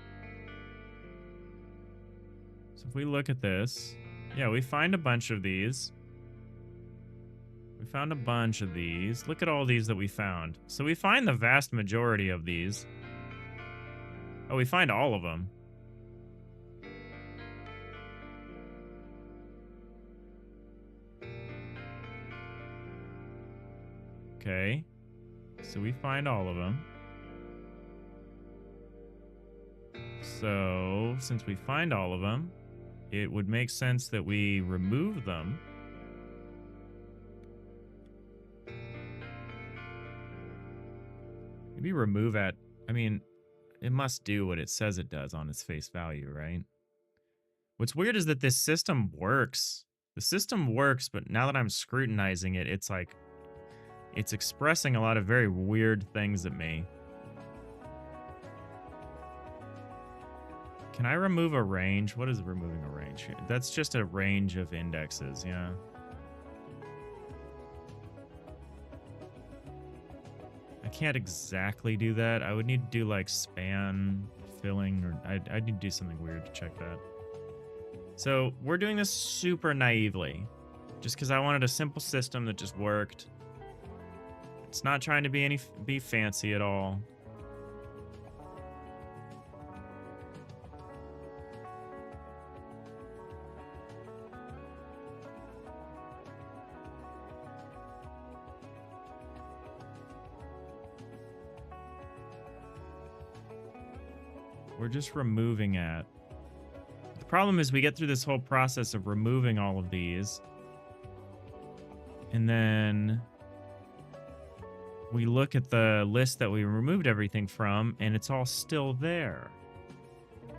So if we look at this, yeah, we find a bunch of these. We found a bunch of these. Look at all these that we found. So we find the vast majority of these. Oh, we find all of them. Okay. So we find all of them. So, since we find all of them, it would make sense that we remove them. Maybe remove at, I mean, it must do what it says it does on its face value, right? What's weird is that this system works. The system works, but now that I'm scrutinizing it, it's like, it's expressing a lot of very weird things at me. Can I remove a range? What is removing a range? That's just a range of indexes, yeah. I can't exactly do that. I would need to do like span filling, or I'd need to do something weird to check that. So we're doing this super naively, just because I wanted a simple system that just worked. It's not trying to be fancy at all. We're just removing it. The problem is we get through this whole process of removing all of these. And then we look at the list that we removed everything from, and it's all still there.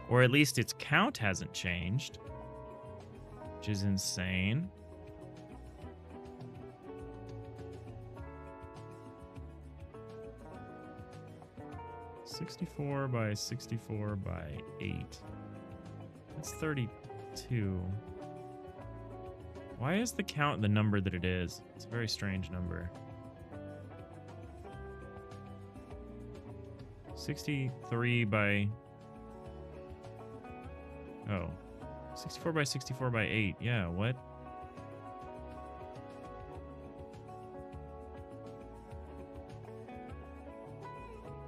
Or at least its count hasn't changed, which is insane. (64 by 64 by 8). That's 32. Why is the count the number that it is? It's a very strange number. 63 by... Oh. 64 by 64 by 8. Yeah, what?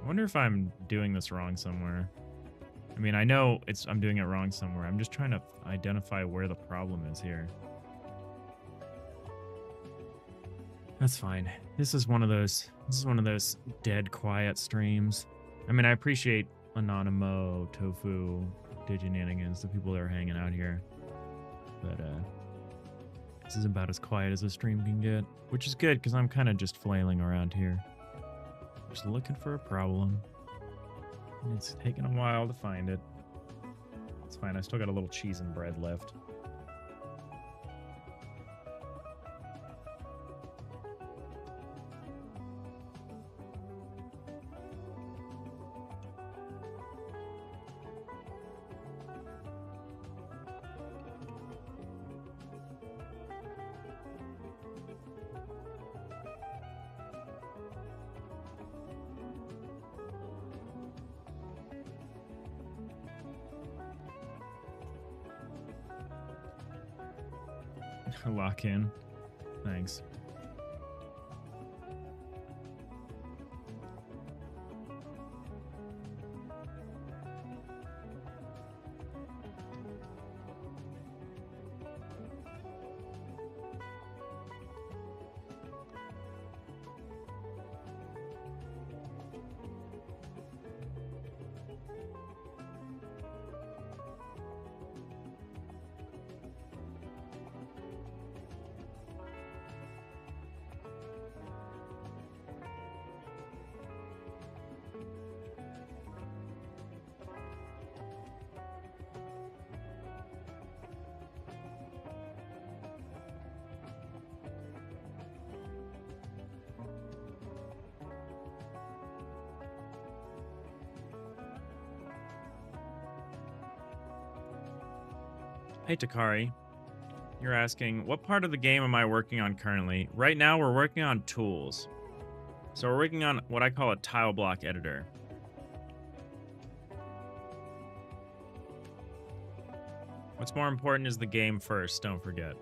I wonder if I'm doing this wrong somewhere. I mean, I know I'm doing it wrong somewhere. I'm just trying to identify where the problem is here. That's fine. This is one of those dead quiet streams. I mean, I appreciate Anonymous, Tofu, Diginanigans, the people that are hanging out here. But this is about as quiet as a stream can get, which is good because I'm kind of just flailing around here. Just looking for a problem. And it's taking a while to find it. It's fine. I still got a little cheese and bread left. Lock in. Thanks. Hey, Takari. You're asking, what part of the game am I working on currently? Right now, we're working on tools. So we're working on what I call a tile block editor. What's more important is the game first, don't forget.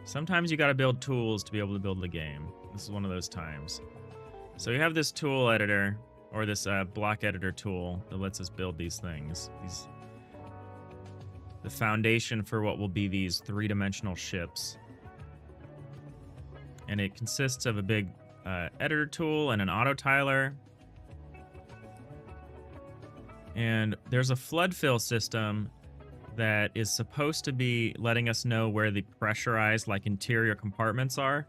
Sometimes you gotta build tools to be able to build the game. This is one of those times. So we have this tool editor, or this block editor tool that lets us build these things. The foundation for what will be these three-dimensional ships. And it consists of a big editor tool and an auto tiler. And there's a flood fill system that is supposed to be letting us know where the pressurized, like, interior compartments are.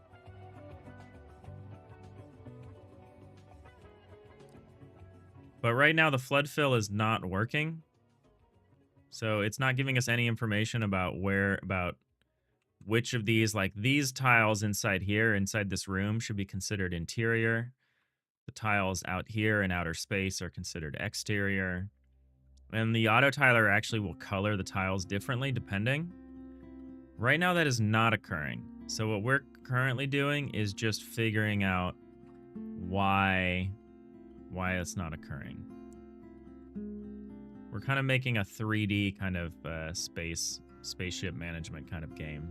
But right now the flood fill is not working. So it's not giving us any information about which of these, like these tiles inside here, inside this room, should be considered interior. The tiles out here in outer space are considered exterior. And the auto tiler actually will color the tiles differently depending. Right now that is not occurring. So what we're currently doing is just figuring out why it's not occurring. We're kind of making a 3D kind of spaceship management kind of game.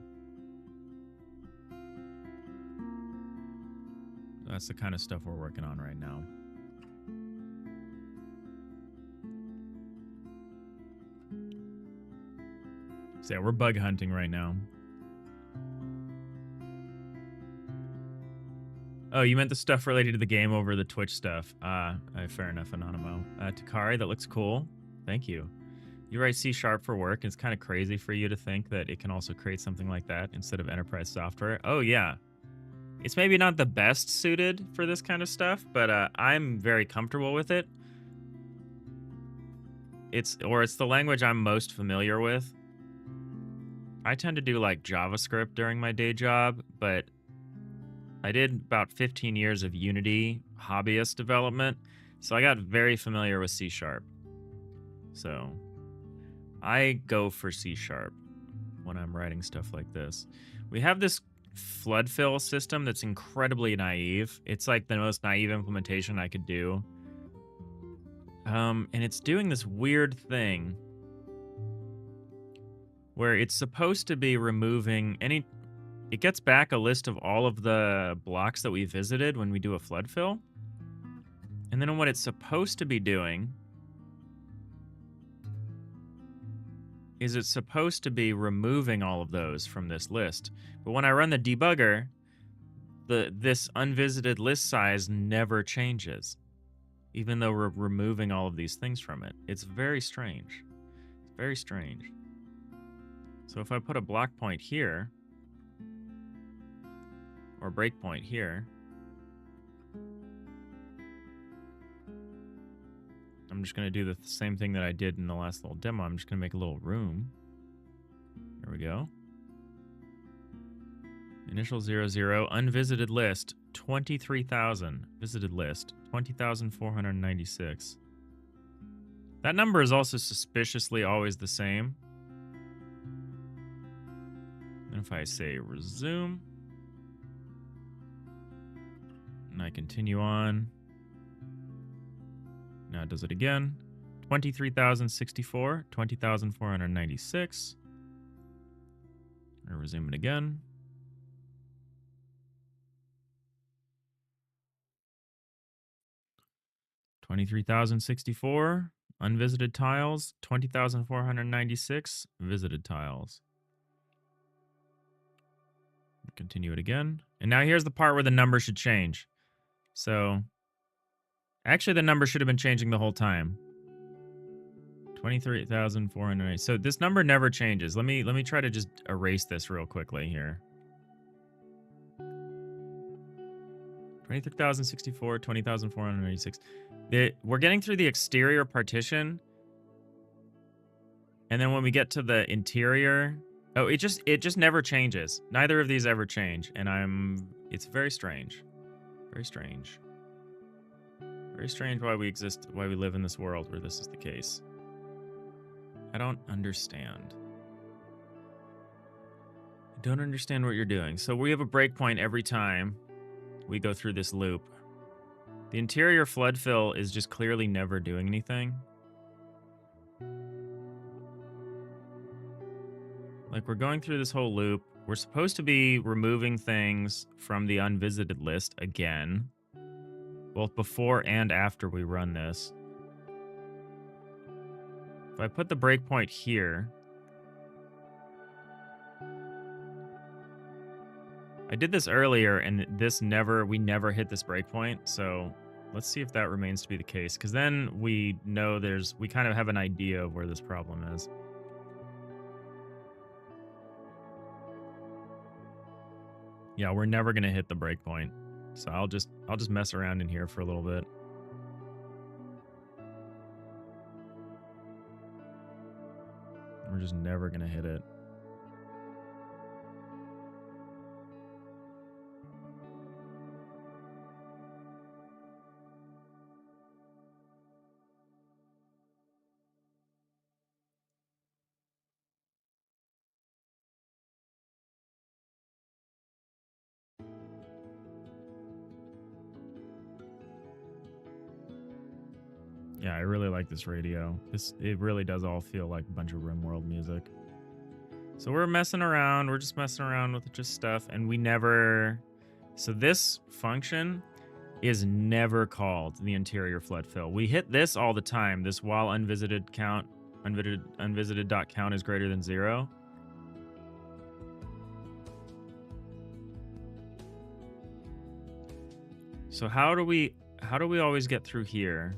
That's the kind of stuff we're working on right now. So yeah, we're bug hunting right now. Oh, you meant the stuff related to the game over the Twitch stuff. Fair enough, Anonymous. Takari, that looks cool. Thank you. You write C# for work. It's kind of crazy for you to think that it can also create something like that instead of enterprise software. Oh, yeah. It's maybe not the best suited for this kind of stuff, but I'm very comfortable with it. It's the language I'm most familiar with. I tend to do like JavaScript during my day job, but I did about 15 years of Unity hobbyist development, so I got very familiar with C#. So I go for C# when I'm writing stuff like this. We have this flood fill system that's incredibly naive. It's like the most naive implementation I could do. And it's doing this weird thing where it's supposed to be removing any... It gets back a list of all of the blocks that we visited when we do a flood fill. And then what it's supposed to be doing is it's supposed to be removing all of those from this list. But when I run the debugger, this unvisited list size never changes, even though we're removing all of these things from it. It's very strange. It's very strange. So if I put a block point here, or breakpoint here, I'm just going to do the same thing that I did in the last little demo. I'm just going to make a little room. There we go. Initial 00, unvisited list, 23,000. Visited list, 20,496. That number is also suspiciously always the same. And if I say resume, and I continue on, now it does it again. 23,064, 20,496. I resume it again. $23,064 unvisited tiles, 20,496 visited tiles. Continue it again. And now here's the part where the number should change. So actually the number should have been changing the whole time. 23,490. So this number never changes. Let me try to just erase this real quickly here. 23,064, 20,496. We're getting through the exterior partition. And then when we get to the interior, oh, it just never changes. Neither of these ever change, and it's very strange. Very strange. Very strange why we exist, why we live in this world where this is the case. I don't understand. I don't understand what you're doing. So we have a breakpoint every time we go through this loop. The interior flood fill is just clearly never doing anything. Like, we're going through this whole loop. We're supposed to be removing things from the unvisited list again, both before and after we run this. If I put the breakpoint here, I did this earlier, and we never hit this breakpoint, so let's see if that remains to be the case, because then we know we kind of have an idea of where this problem is. Yeah, we're never gonna hit the breakpoint, so I'll just mess around in here for a little bit. We're just never gonna hit it. Yeah, I really like this radio. It really does all feel like a bunch of RimWorld music. So we're messing around. We're just messing around with just stuff, and we never... So this function is never called the interior flood fill. We hit this all the time. This while unvisited count, unvisited dot count is greater than 0. So how do we always get through here?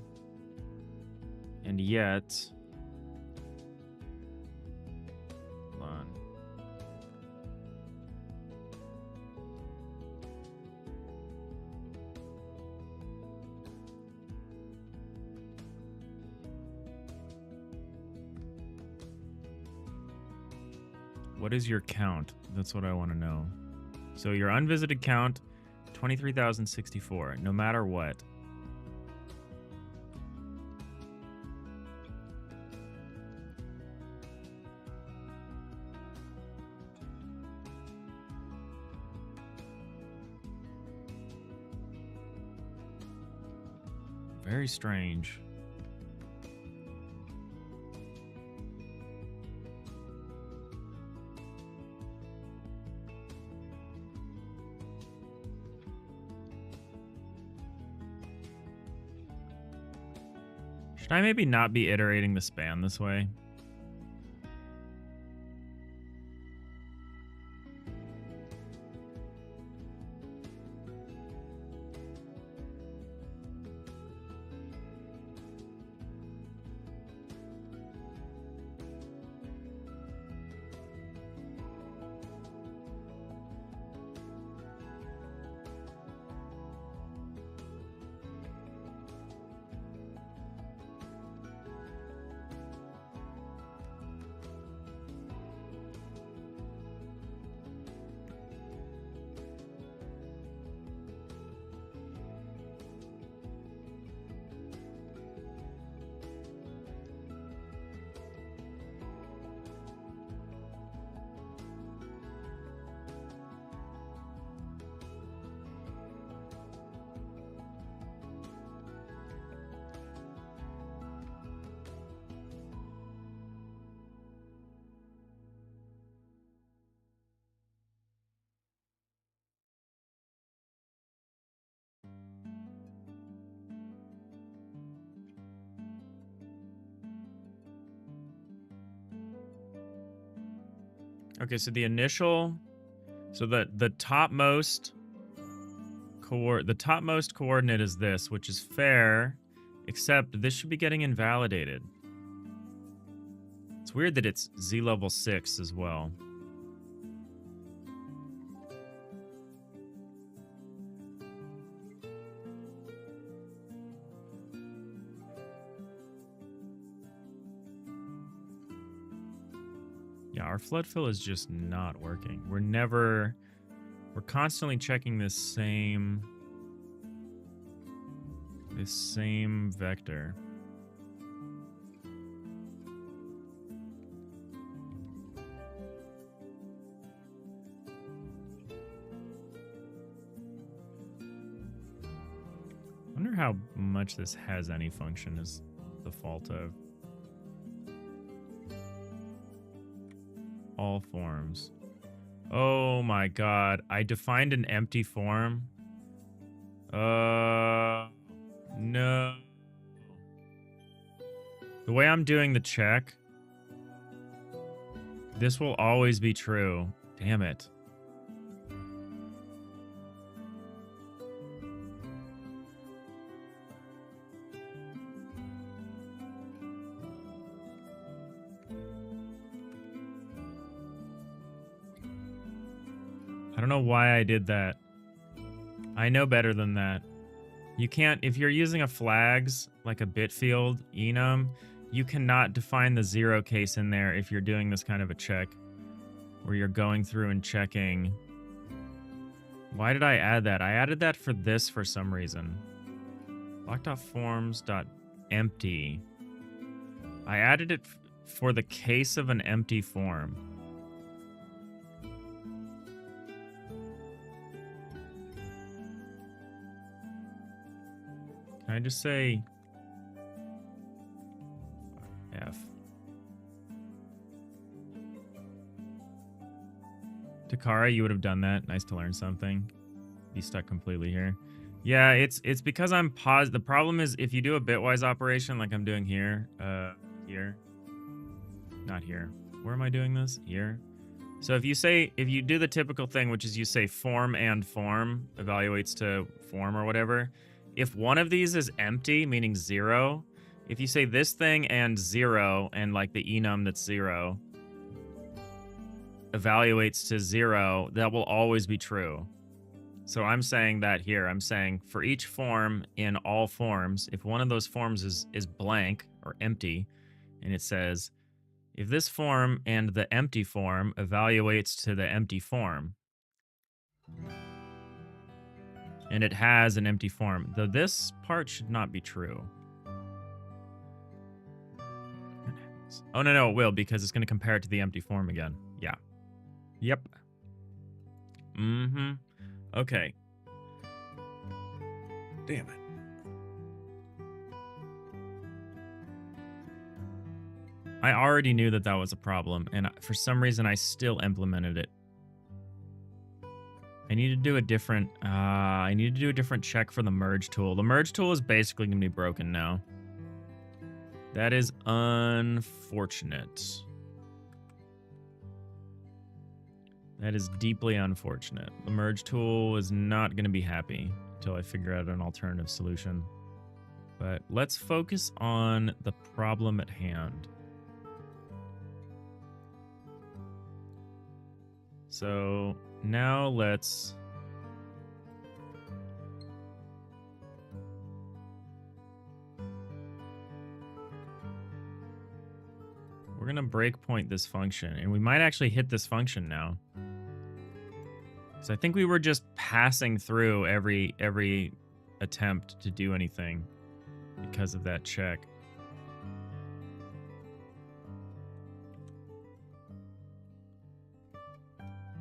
And yet, hold on. What is your count? That's what I want to know. So your unvisited count, 23,064, no matter what. Very strange. Should I maybe not be iterating the span this way? Okay, so the initial, so the topmost coordinate is this, which is fair, except this should be getting invalidated. It's weird that it's Z level 6 as well. Yeah, our flood fill is just not working. We're constantly checking this same vector. I wonder how much this has any function is the fault of. All forms. Oh my god. I defined an empty form. No. The way I'm doing the check, this will always be true. Damn it. I don't know why I did that. I know better than that. You can't, if you're using a flags, like a bit field, enum, you cannot define the 0 case in there if you're doing this kind of a check, where you're going through and checking. Why did I add that? I added that for this for some reason. Block.forms.empty. I added it for the case of an empty form. Can I just say F? Takara, you would have done that. Nice to learn something. Be stuck completely here. Yeah, it's because I'm paused. The problem is if you do a bitwise operation like I'm doing here, here, not here. Where am I doing this? Here. So if you do the typical thing, which is you say form and form evaluates to form or whatever. If one of these is empty, meaning 0, if you say this thing and 0 and like the enum that's 0 evaluates to 0, that will always be true. So I'm saying that here. I'm saying for each form in all forms, if one of those forms is blank or empty, and it says, if this form and the empty form evaluates to the empty form, and it has an empty form, though this part should not be true. Oh, no, it will, because it's going to compare it to the empty form again. Yeah. Yep. Mm-hmm. Okay. Damn it. I already knew that was a problem, and for some reason I still implemented it. I need to do a different check for the merge tool. The merge tool is basically going to be broken now. That is unfortunate. That is deeply unfortunate. The merge tool is not going to be happy until I figure out an alternative solution. But let's focus on the problem at hand. So now we're going to breakpoint this function, and we might actually hit this function now. So I think we were just passing through every attempt to do anything because of that check.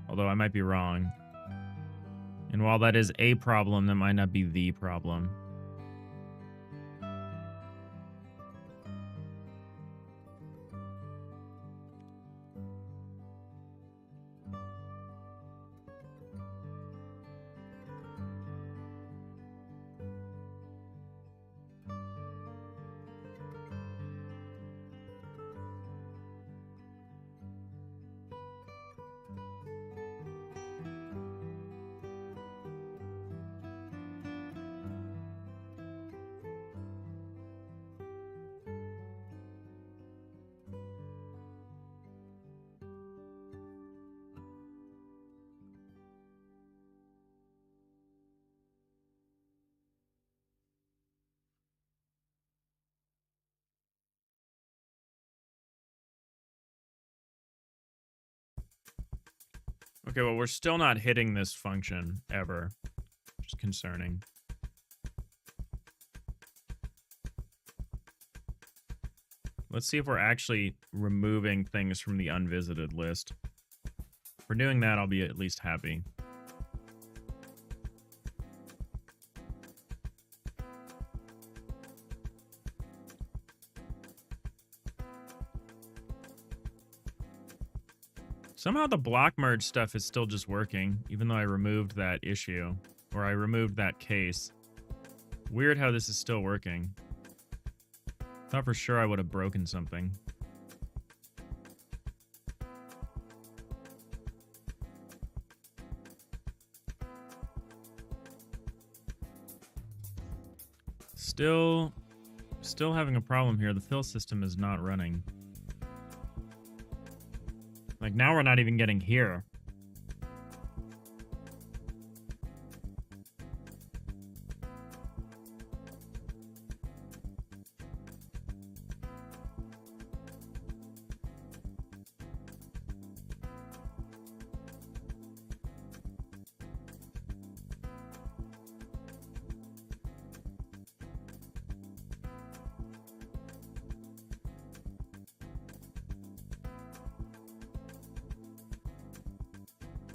Although I might be wrong. And while that is a problem, that might not be the problem. Okay, well, we're still not hitting this function ever, which is concerning. Let's see if we're actually removing things from the unvisited list. If we're doing that, I'll be at least happy. Somehow the block merge stuff is still just working, even though I removed that issue, or I removed that case. Weird how this is still working. Thought for sure I would have broken something. Still having a problem here. The fill system is not running. Like, now we're not even getting here.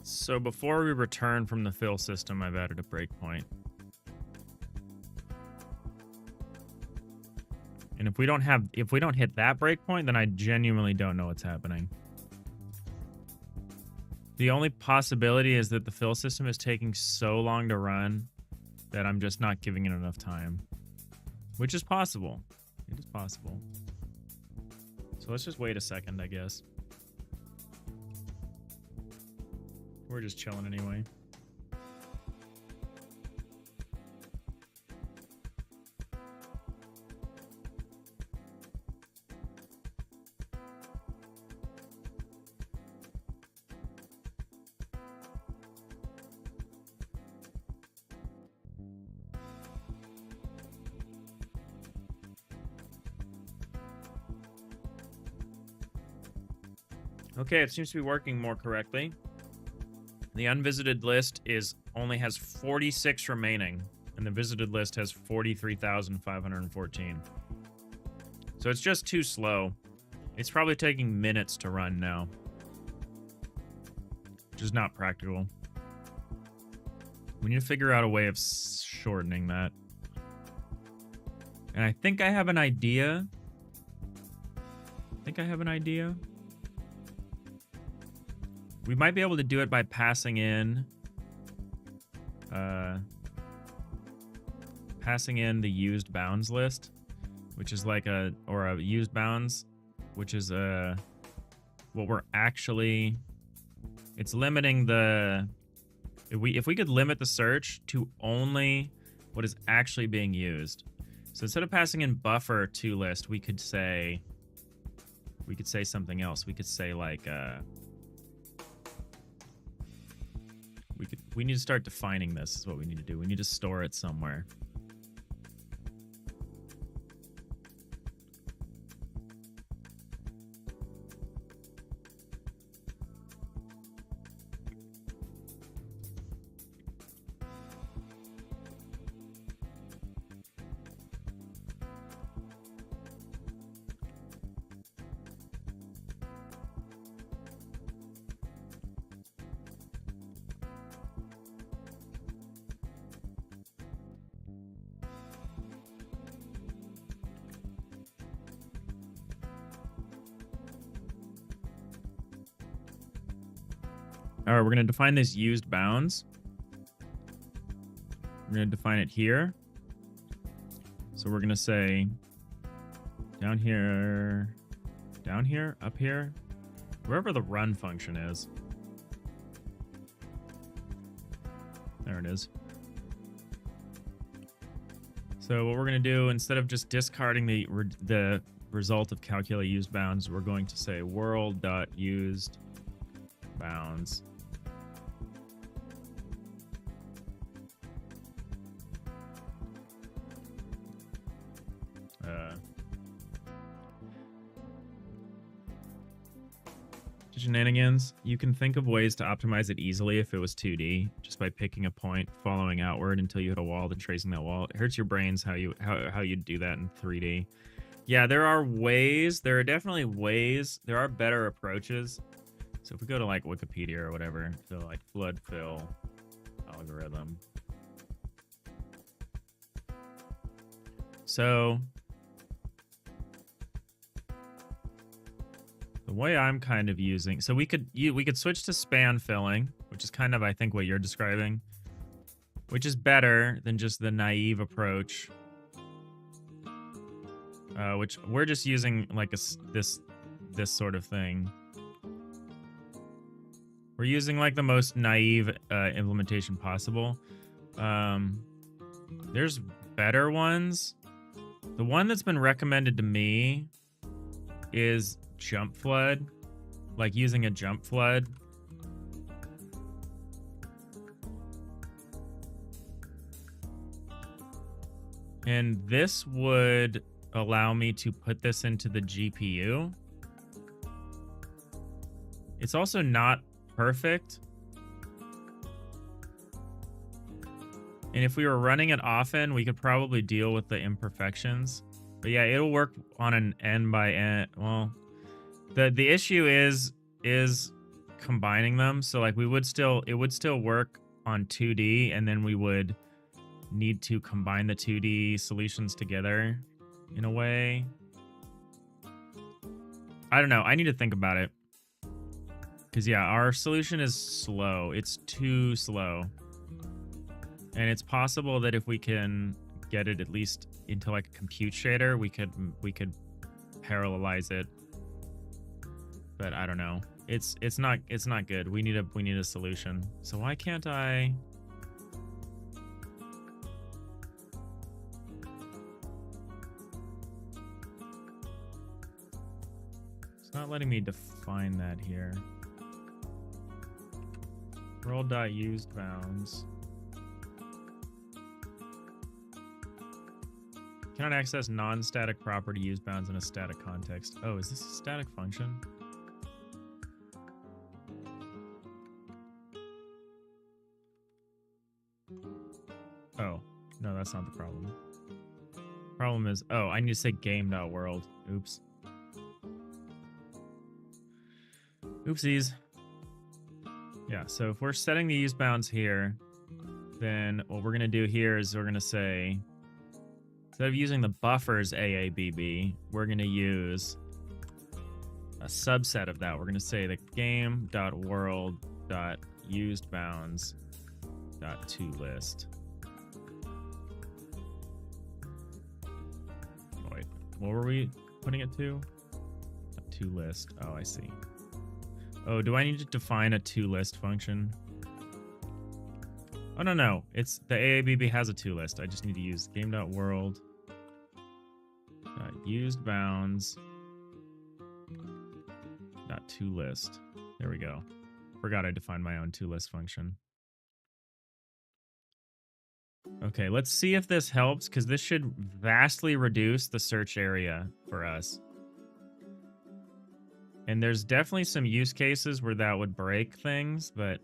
So before we return from the fill system, I've added a breakpoint. And if we don't hit that breakpoint, then I genuinely don't know what's happening. The only possibility is that the fill system is taking so long to run that I'm just not giving it enough time. Which is possible. It is possible. So let's just wait a second, I guess. We're just chilling anyway. Okay, it seems to be working more correctly. The unvisited list only has 46 remaining, and the visited list has 43,514. So it's just too slow. It's probably taking minutes to run now, which is not practical. We need to figure out a way of shortening that. And I think I have an idea. We might be able to do it by passing in the used bounds list, which is like a used bounds, which is what we're actually, it's limiting the, if we could limit the search to only what is actually being used. So instead of passing in buffer to list, we could say something else. We could say like, we need to start defining this is what we need to do. We need to store it somewhere. All right, we're going to define this used bounds. We're going to define it here. So we're going to say down here, up here, wherever the run function is. There it is. So what we're going to do, instead of just discarding the result of calculate used bounds, we're going to say world.used bounds. shenanigans. You can think of ways to optimize it easily if it was 2D, just by picking a point, following outward until you hit a wall, then tracing that wall. It hurts your brains how you'd do that in 3D. Yeah, there are ways. There are definitely ways. There are better approaches. So if we go to like Wikipedia or whatever, so like flood fill algorithm. So the way I'm kind of using, so we could switch to span filling, which is kind of, I think, what you're describing, which is better than just the naive approach, which we're just using like this sort of thing. We're using like the most naive implementation possible. There's better ones. The one that's been recommended to me is jump flood, like using a jump flood. And this would allow me to put this into the GPU. It's also not perfect. And if we were running it often, we could probably deal with the imperfections. But yeah, it'll work on an n by n. Well, the issue is combining them. So like it would still work on 2D, and then we would need to combine the 2D solutions together in a way. I don't know. I need to think about it. Because yeah, our solution is slow. It's too slow. And it's possible that if we can get it at least into like a compute shader, we could parallelize it. But I don't know. It's not good. We need a solution. So why can't I? It's not letting me define that here. World.used bounds. Cannot access non-static property use bounds in a static context. Oh, is this a static function? Oh, no, that's not the problem. Problem is, oh, I need to say game.world. Oops. Oopsies. Yeah, so if we're setting the use bounds here, then what we're going to do here is we're going to say, instead of using the buffers AABB, we're going to use a subset of that. We're going to say the game.world.usedbounds.toList. Oh, wait, what were we putting it to? A toList. Oh, I see. Oh, do I need to define a toList function? Oh, no. It's the AABB has a toList. I just need to use game.world.usedbounds.toList. There we go. Forgot I defined my own toList function. Okay, let's see if this helps, because this should vastly reduce the search area for us. And there's definitely some use cases where that would break things, but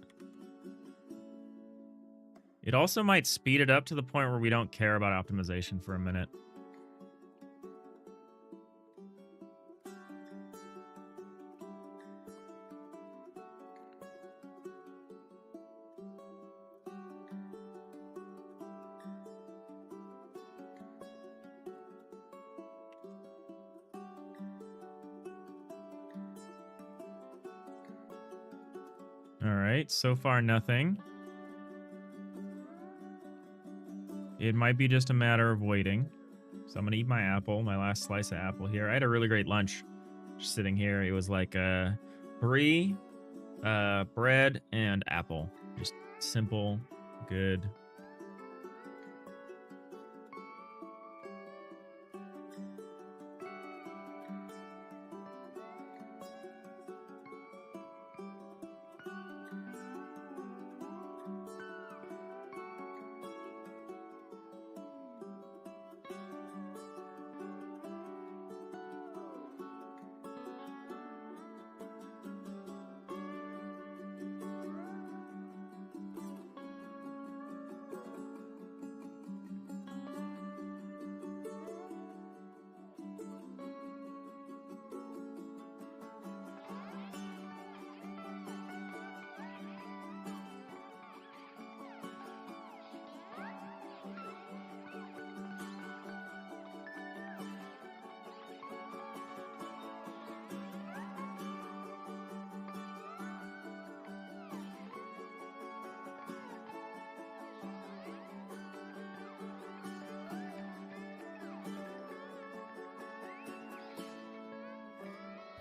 it also might speed it up to the point where we don't care about optimization for a minute. All right, so far nothing. It might be just a matter of waiting. So I'm gonna eat my apple, my last slice of apple here. I had a really great lunch just sitting here. It was like brie, bread, and apple. Just simple, good.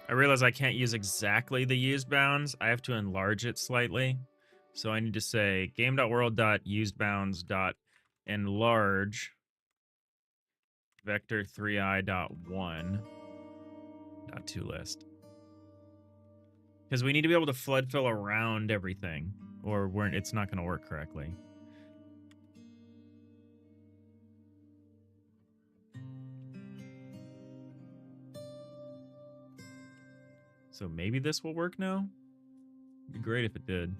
I realize I can't use exactly the used bounds. I have to enlarge it slightly. So I need to say game.world.usedbounds.enlarge vector 3i.1.toList. Because we need to be able to flood fill around everything, or it's not going to work correctly. So maybe this will work now? It'd be great if it did.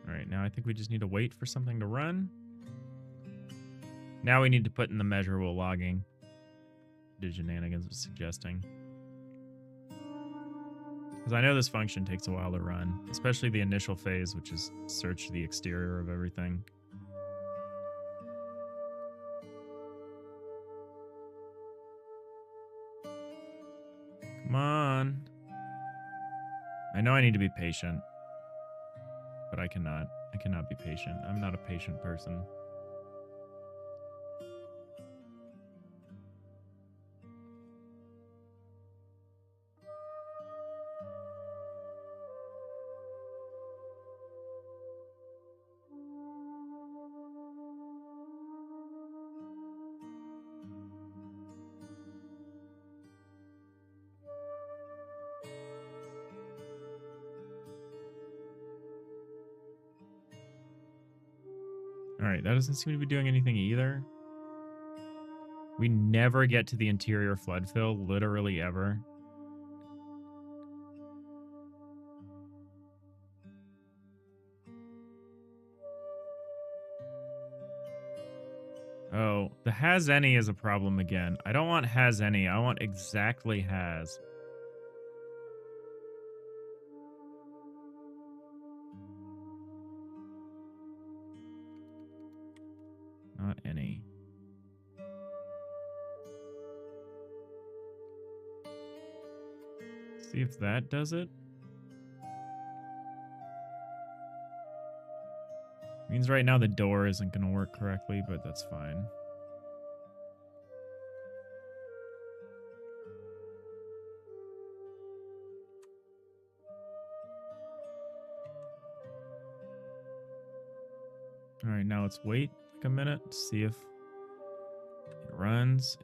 All right, now I think we just need to wait for something to run. Now we need to put in the measurable logging Diginanigans was suggesting. Because I know this function takes a while to run, especially the initial phase, which is search the exterior of everything. Come on. I know I need to be patient, but I cannot. I cannot be patient. I'm not a patient person. Alright, that doesn't seem to be doing anything either. We never get to the interior flood fill, literally ever. Oh, the has any is a problem again. I don't want has any. I want exactly has. Not any. See if that does it. Means right now the door isn't going to work correctly, but that's fine. All right, now let's wait like a minute to see if it runs.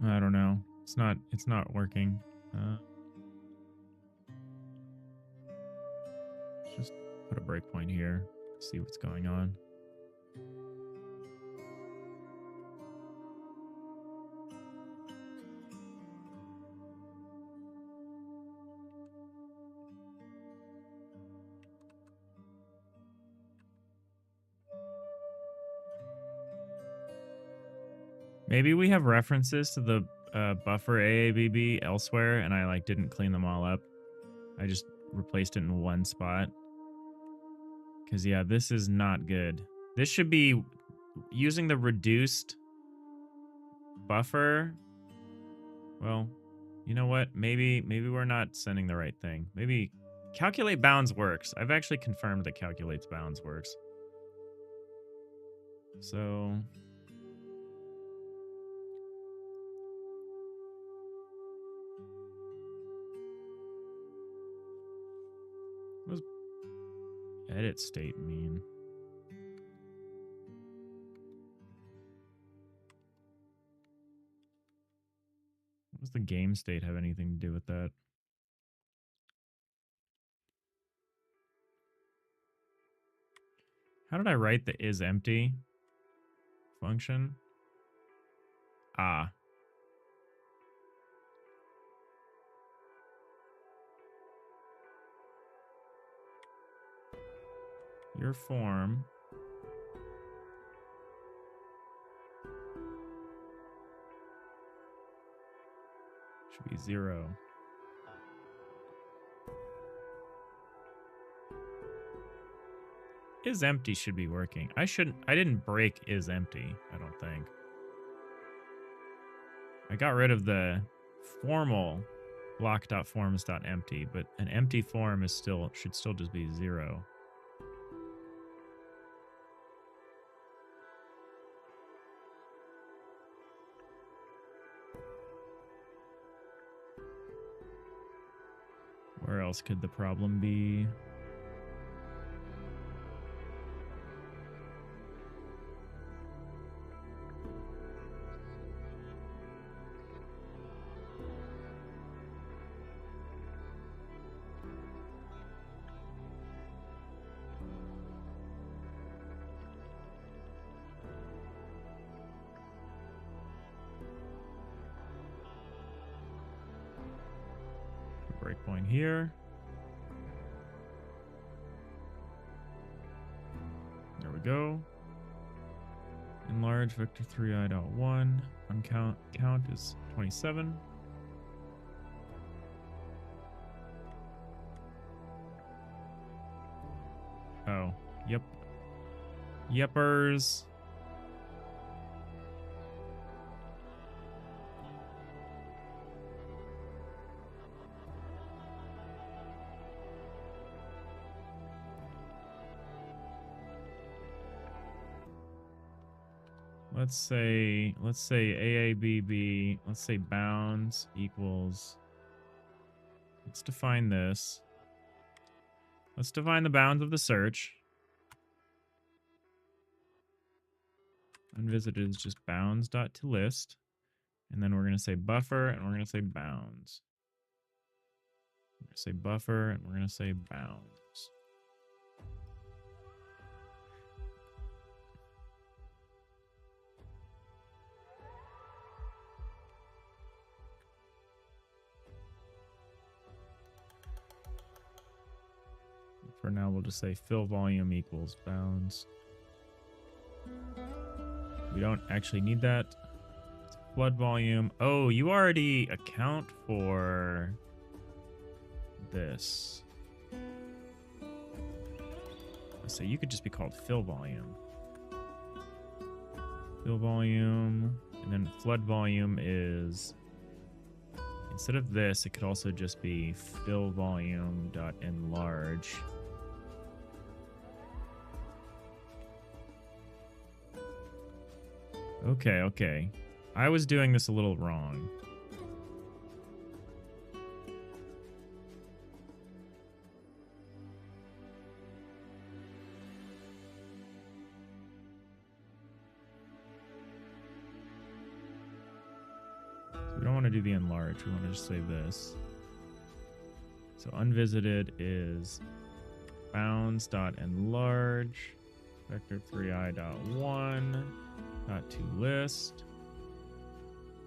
I don't know. It's not working. Just put a breakpoint here. See what's going on. Maybe we have references to the buffer AABB elsewhere, and I didn't clean them all up. I just replaced it in one spot. Because, yeah, this is not good. This should be using the reduced buffer. Well, you know what? Maybe we're not sending the right thing. Maybe calculate bounds works. I've actually confirmed that calculates bounds works. So what does edit state mean? What does the game state have anything to do with that? How did I write the isEmpty function? Ah. Your form should be 0. Is empty should be working. I didn't break is empty, I don't think. I got rid of the formal block.forms.empty, but an empty form is should still just be 0. Where else could the problem be? Breakpoint here. There we go. Enlarge vector 3i.1. Count is 27. Oh, yep. Yepers. Let's say AABB, let's say bounds equals, let's define this. Let's define the bounds of the search. Unvisited is just bounds.toList. And then we're going to say buffer and we're going to say bounds. We're going to say buffer and we're going to say bounds. For now, we'll just say fill volume equals bounds. We don't actually need that. Flood volume. Oh, you already account for this. So you could just be called fill volume. Fill volume. And then flood volume is, instead of this, it could also just be fill volume dot enlarge. Okay. I was doing this a little wrong. So we don't want to do the enlarge. We want to just say this. So unvisited is bounds.enlarge vector 3i.1 .toList.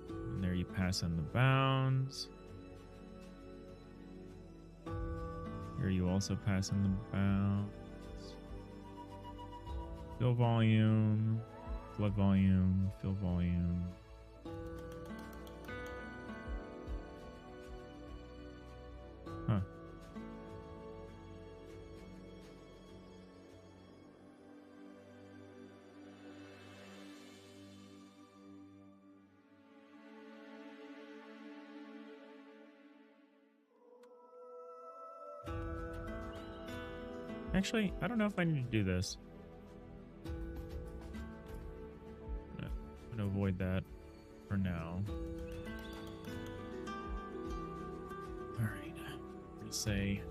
And there you pass in the bounds. Here you also pass in the bounds. Fill volume, flood volume, fill volume. Huh. Actually, I don't know if I need to do this. I'm gonna avoid that for now. Alright. I'm gonna say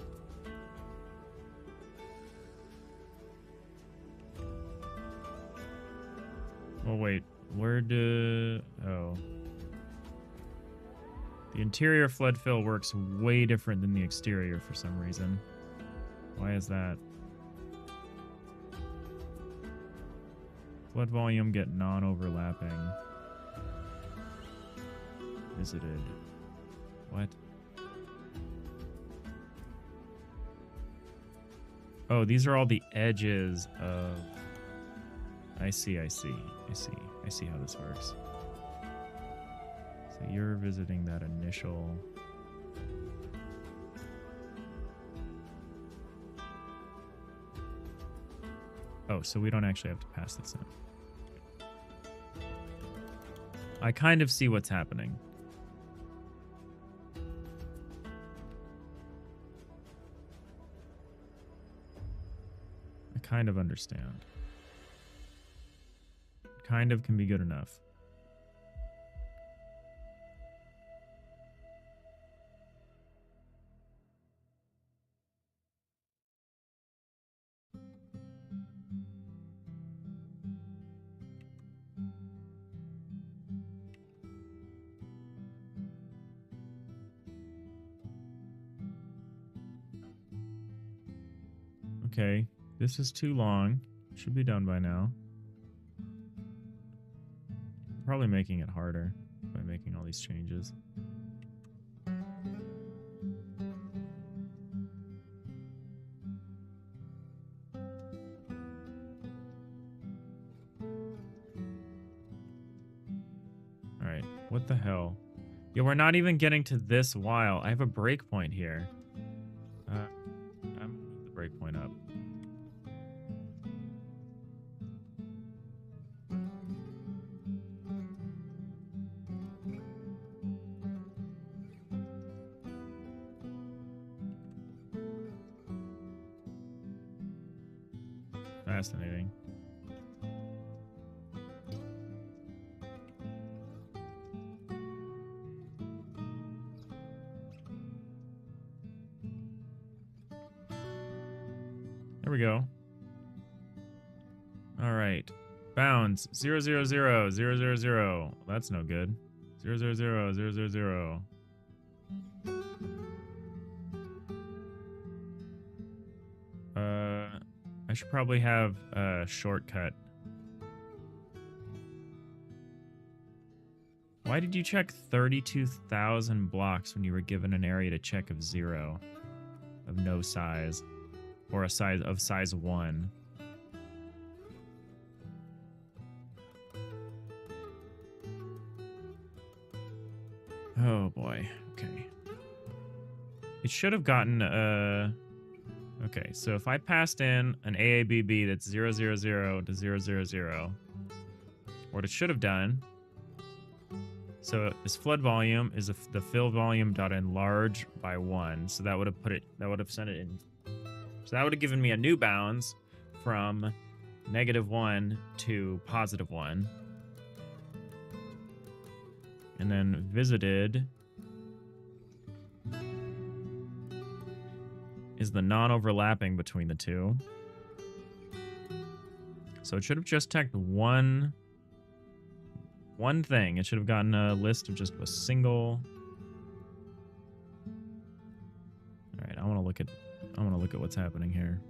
oh wait, where do the interior flood fill works way different than the exterior for some reason. Why is that? Flood volume get non-overlapping. visited. What? Oh, these are all the edges of... I see how this works. So you're visiting that initial... Oh, so we don't actually have to pass this in. I kind of see what's happening. I kind of understand. Kind of can be good enough. Okay, this is too long. Should be done by now. Probably making it harder by making all these changes. Alright, what the hell? Yeah, we're not even getting to this while. I have a breakpoint here. I'm gonna move the breakpoint up. Fascinating. There we go. All right. Bounds 0, 0, 0, 0, 0, 0. That's no good. 0, 0, 0, 0, 0, 0. I should probably have a shortcut. Why did you check 32,000 blocks when you were given an area to check of 0, of no size, or a size of size 1? Oh boy. Okay. It should have gotten okay, so if I passed in an AABB that's 0, 0, 0 to 0, 0, 0, what it should have done, so this flood volume is the fill volume dot enlarge by 1, so that would have sent it in, so that would have given me a new bounds from -1 to +1, and then visited is the non-overlapping between the two. So it should have just checked one thing. It should have gotten a list of just a single. All right, I want to look at what's happening here.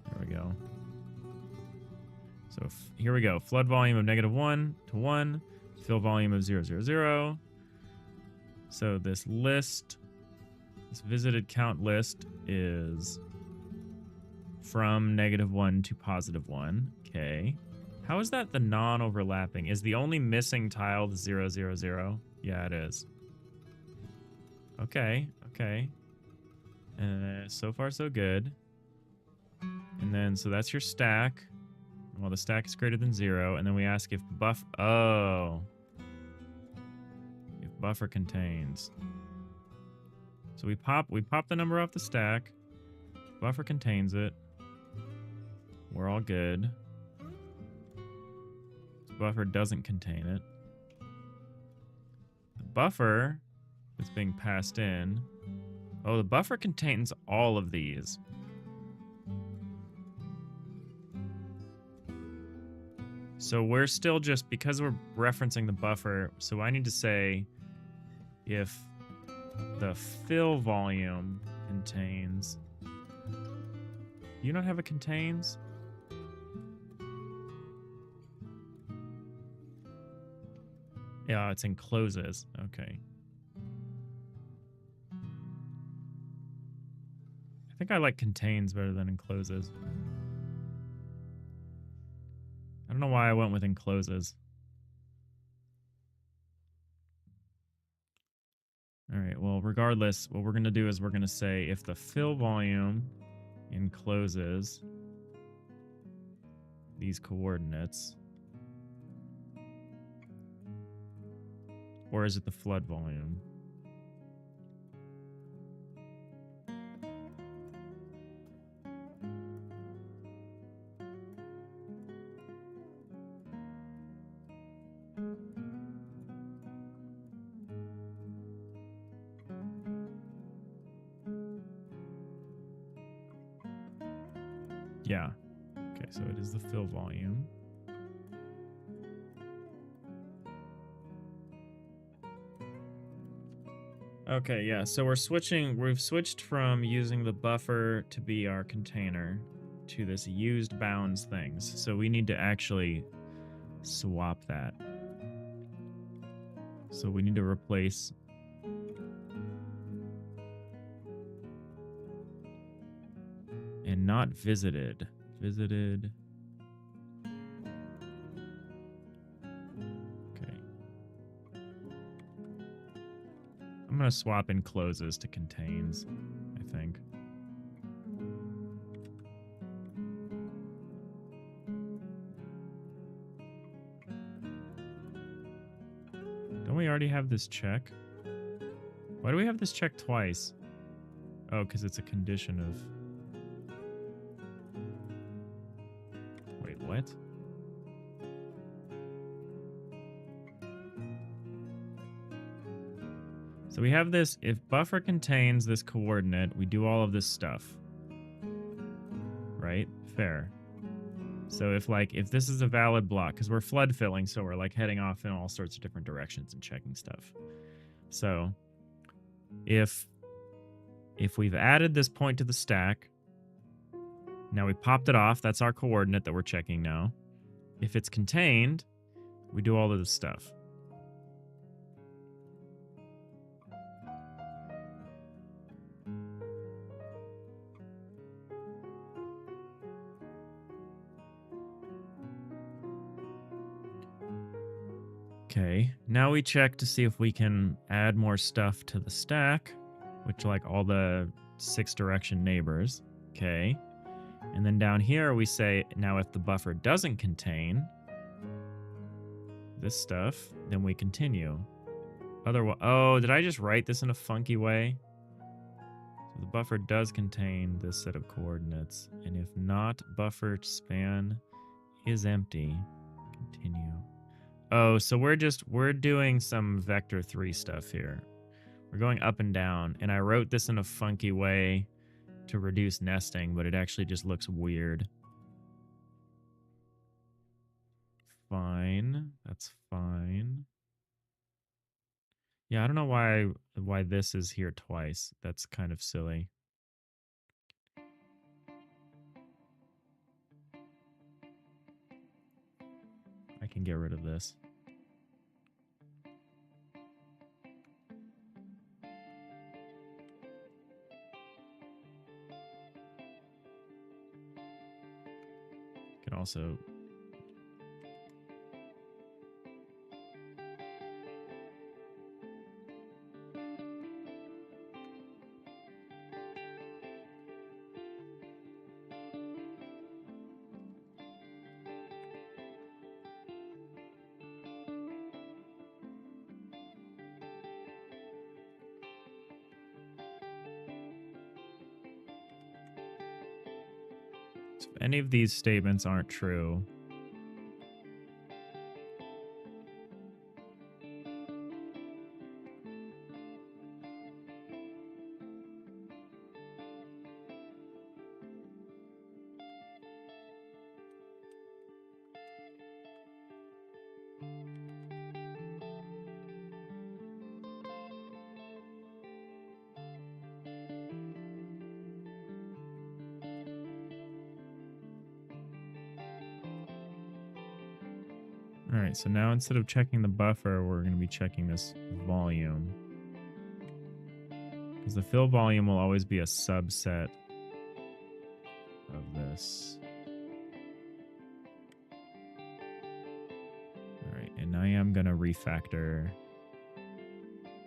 There we go. So here we go. Flood volume of -1 to 1. Fill volume of 0, 0, 0. So this list, this visited count list is from -1 to +1. Okay. How is that the non-overlapping? Is the only missing tile the 0, 0, 0? Yeah, it is. Okay, okay. So far, so good. And then, so that's your stack. Well, the stack is greater than 0. And then we ask if buffer contains. So we pop the number off the stack. Buffer contains it. We're all good. This buffer doesn't contain it. The buffer that's being passed in. Oh, the buffer contains all of these. So we're still just, because we're referencing the buffer, so I need to say if the fill volume contains. Do you not have a contains? Yeah, it's encloses. Okay. I think I like contains better than encloses. I don't know why I went with encloses. All right, well, regardless, what we're going to do is we're going to say if the fill volume encloses these coordinates, or is it the flood volume? Yeah. Okay, so it is the fill volume. Okay, yeah, so we've switched from using the buffer to be our container to this used bounds things. So we need to actually swap that. So we need to replace and not visited. Visited. Okay. I'm going to swap encloses to contains, I think. Don't we already have this check? Why do we have this check twice? Oh, because it's a condition of... Wait, what? So we have this, if buffer contains this coordinate, we do all of this stuff. Right? Fair. So if this is a valid block, because we're flood filling, so we're like heading off in all sorts of different directions and checking stuff. So if we've added this point to the stack, now we popped it off, that's our coordinate that we're checking now. If it's contained, we do all of this stuff. Okay, now we check to see if we can add more stuff to the stack, which like all the 6 direction neighbors. Okay. And then down here we say, now if the buffer doesn't contain this stuff, then we continue. Otherwise, oh, did I just write this in a funky way? So the buffer does contain this set of coordinates, and if not, buffer span is empty. Continue. Oh, so we're doing some vector 3 stuff here. We're going up and down, and I wrote this in a funky way to reduce nesting, but it actually just looks weird. Fine. That's fine. Yeah, I don't know why this is here twice. That's kind of silly. I can get rid of this. Can also... So if any of these statements aren't true, All right, so now instead of checking the buffer, we're going to be checking this volume. Because the fill volume will always be a subset of this. All right, and I am going to refactor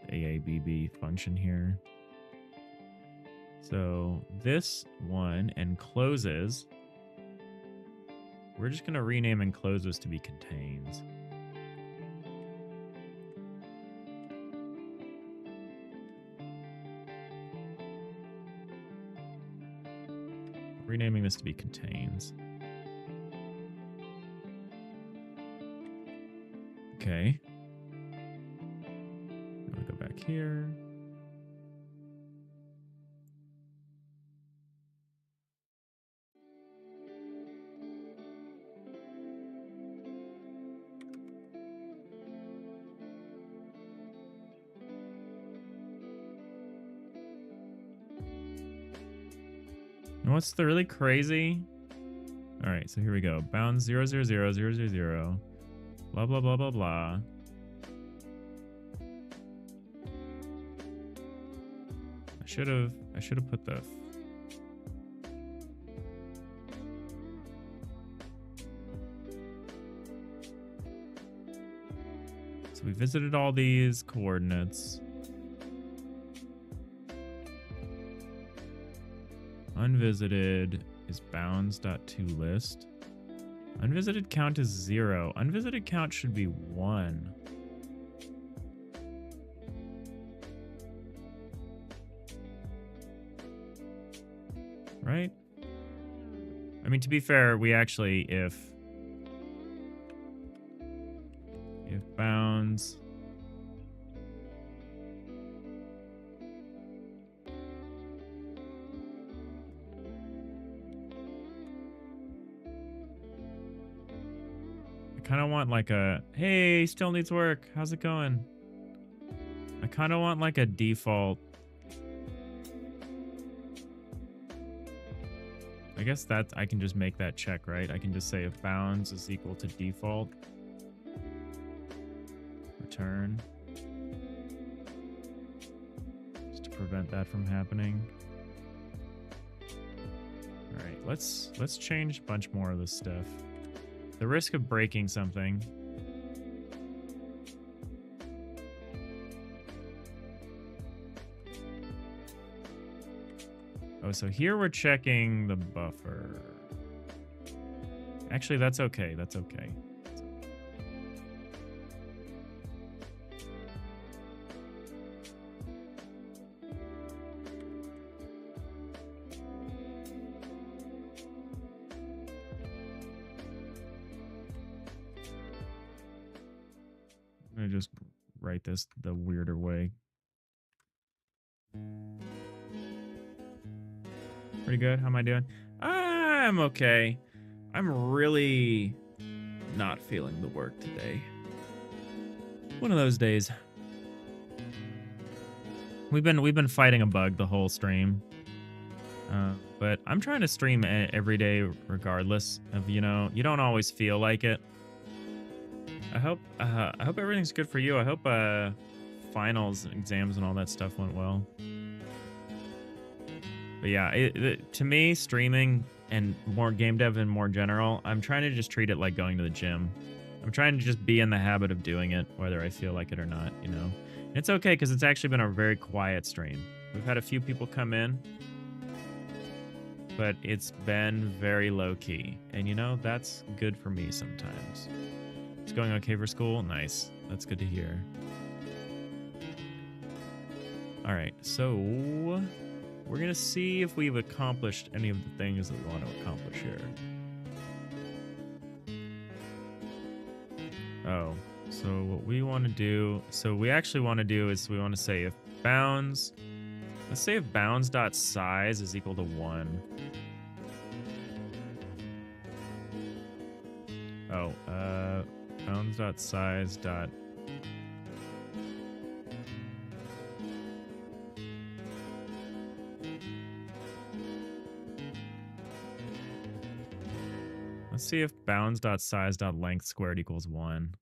the AABB function here. So this one encloses. We're just going to rename encloses to be contains. Renaming this to be contains. Okay. I'm going to go back here. And what's the really crazy? All right, so here we go. Bounds 0, 0, 0, 0, 0, 0. Blah, blah, blah, blah, blah. I should have put the... So we visited all these coordinates. Unvisited is bounds.toList. Unvisited count is 0. Unvisited count should be 1. Right? I mean, to be fair, we actually, if bounds... I kind of want like a, hey, still needs work. How's it going? I kind of want like a default. I guess that I can just make that check, right? I can just say if bounds is equal to default, return. Just to prevent that from happening. All right, let's change a bunch more of this stuff. The risk of breaking something. Oh, so here we're checking the buffer. Actually, that's okay. That's okay. I'm gonna just write this the weirder way. Pretty good. How am I doing? I'm okay. I'm really not feeling the work today. One of those days. We've been fighting a bug the whole stream. But I'm trying to stream every day regardless of, you know, you don't always feel like it. I hope everything's good for you. I hope finals, exams, and all that stuff went well. But yeah, to me, streaming and more game dev in more general, I'm trying to just treat it like going to the gym. I'm trying to just be in the habit of doing it, whether I feel like it or not, you know. And it's okay, because it's actually been a very quiet stream. We've had a few people come in, but it's been very low-key. And, you know, that's good for me sometimes. It's going okay for school? Nice. That's good to hear. All right, so we're going to see if we've accomplished any of the things that we want to accomplish here. Oh, so what we want to do, so we actually want to do is we want to say if bounds, let's say if bounds.size is equal to 1. Oh, bounds.size dot let's Let's see if bounds.size.length squared equals 1.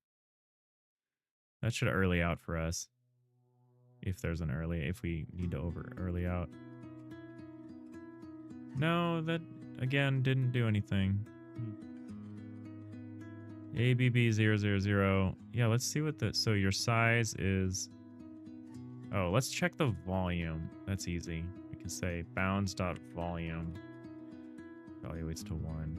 That should early out for us. If there's an early, if we need to early out. No, that, again, didn't do anything. ABB000. Yeah, let's see what the, so your size is, oh, let's check the volume. That's easy. We can say bounds.volume evaluates to 1.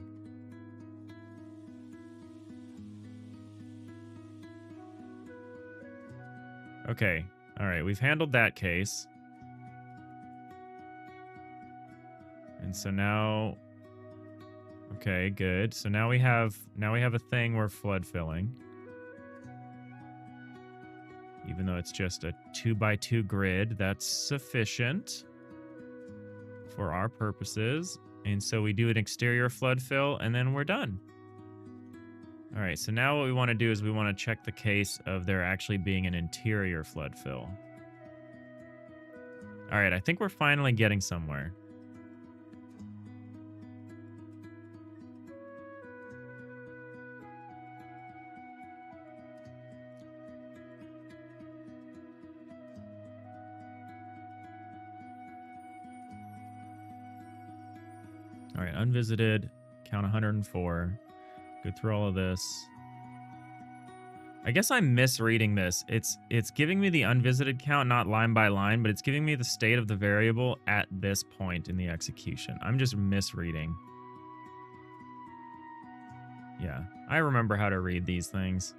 Okay. All right. We've handled that case. And so now, okay, good. So now we have a thing we're flood filling. Even though it's just a 2x2 grid, that's sufficient for our purposes. And so we do an exterior flood fill, and then we're done. All right, so now what we want to do is we want to check the case of there actually being an interior flood fill. All right, I think we're finally getting somewhere. All right, unvisited, count 104. Go through all of this. I guess I'm misreading this. It's giving me the unvisited count, not line by line, but it's giving me the state of the variable at this point in the execution. I'm just misreading. Yeah, I remember how to read these things.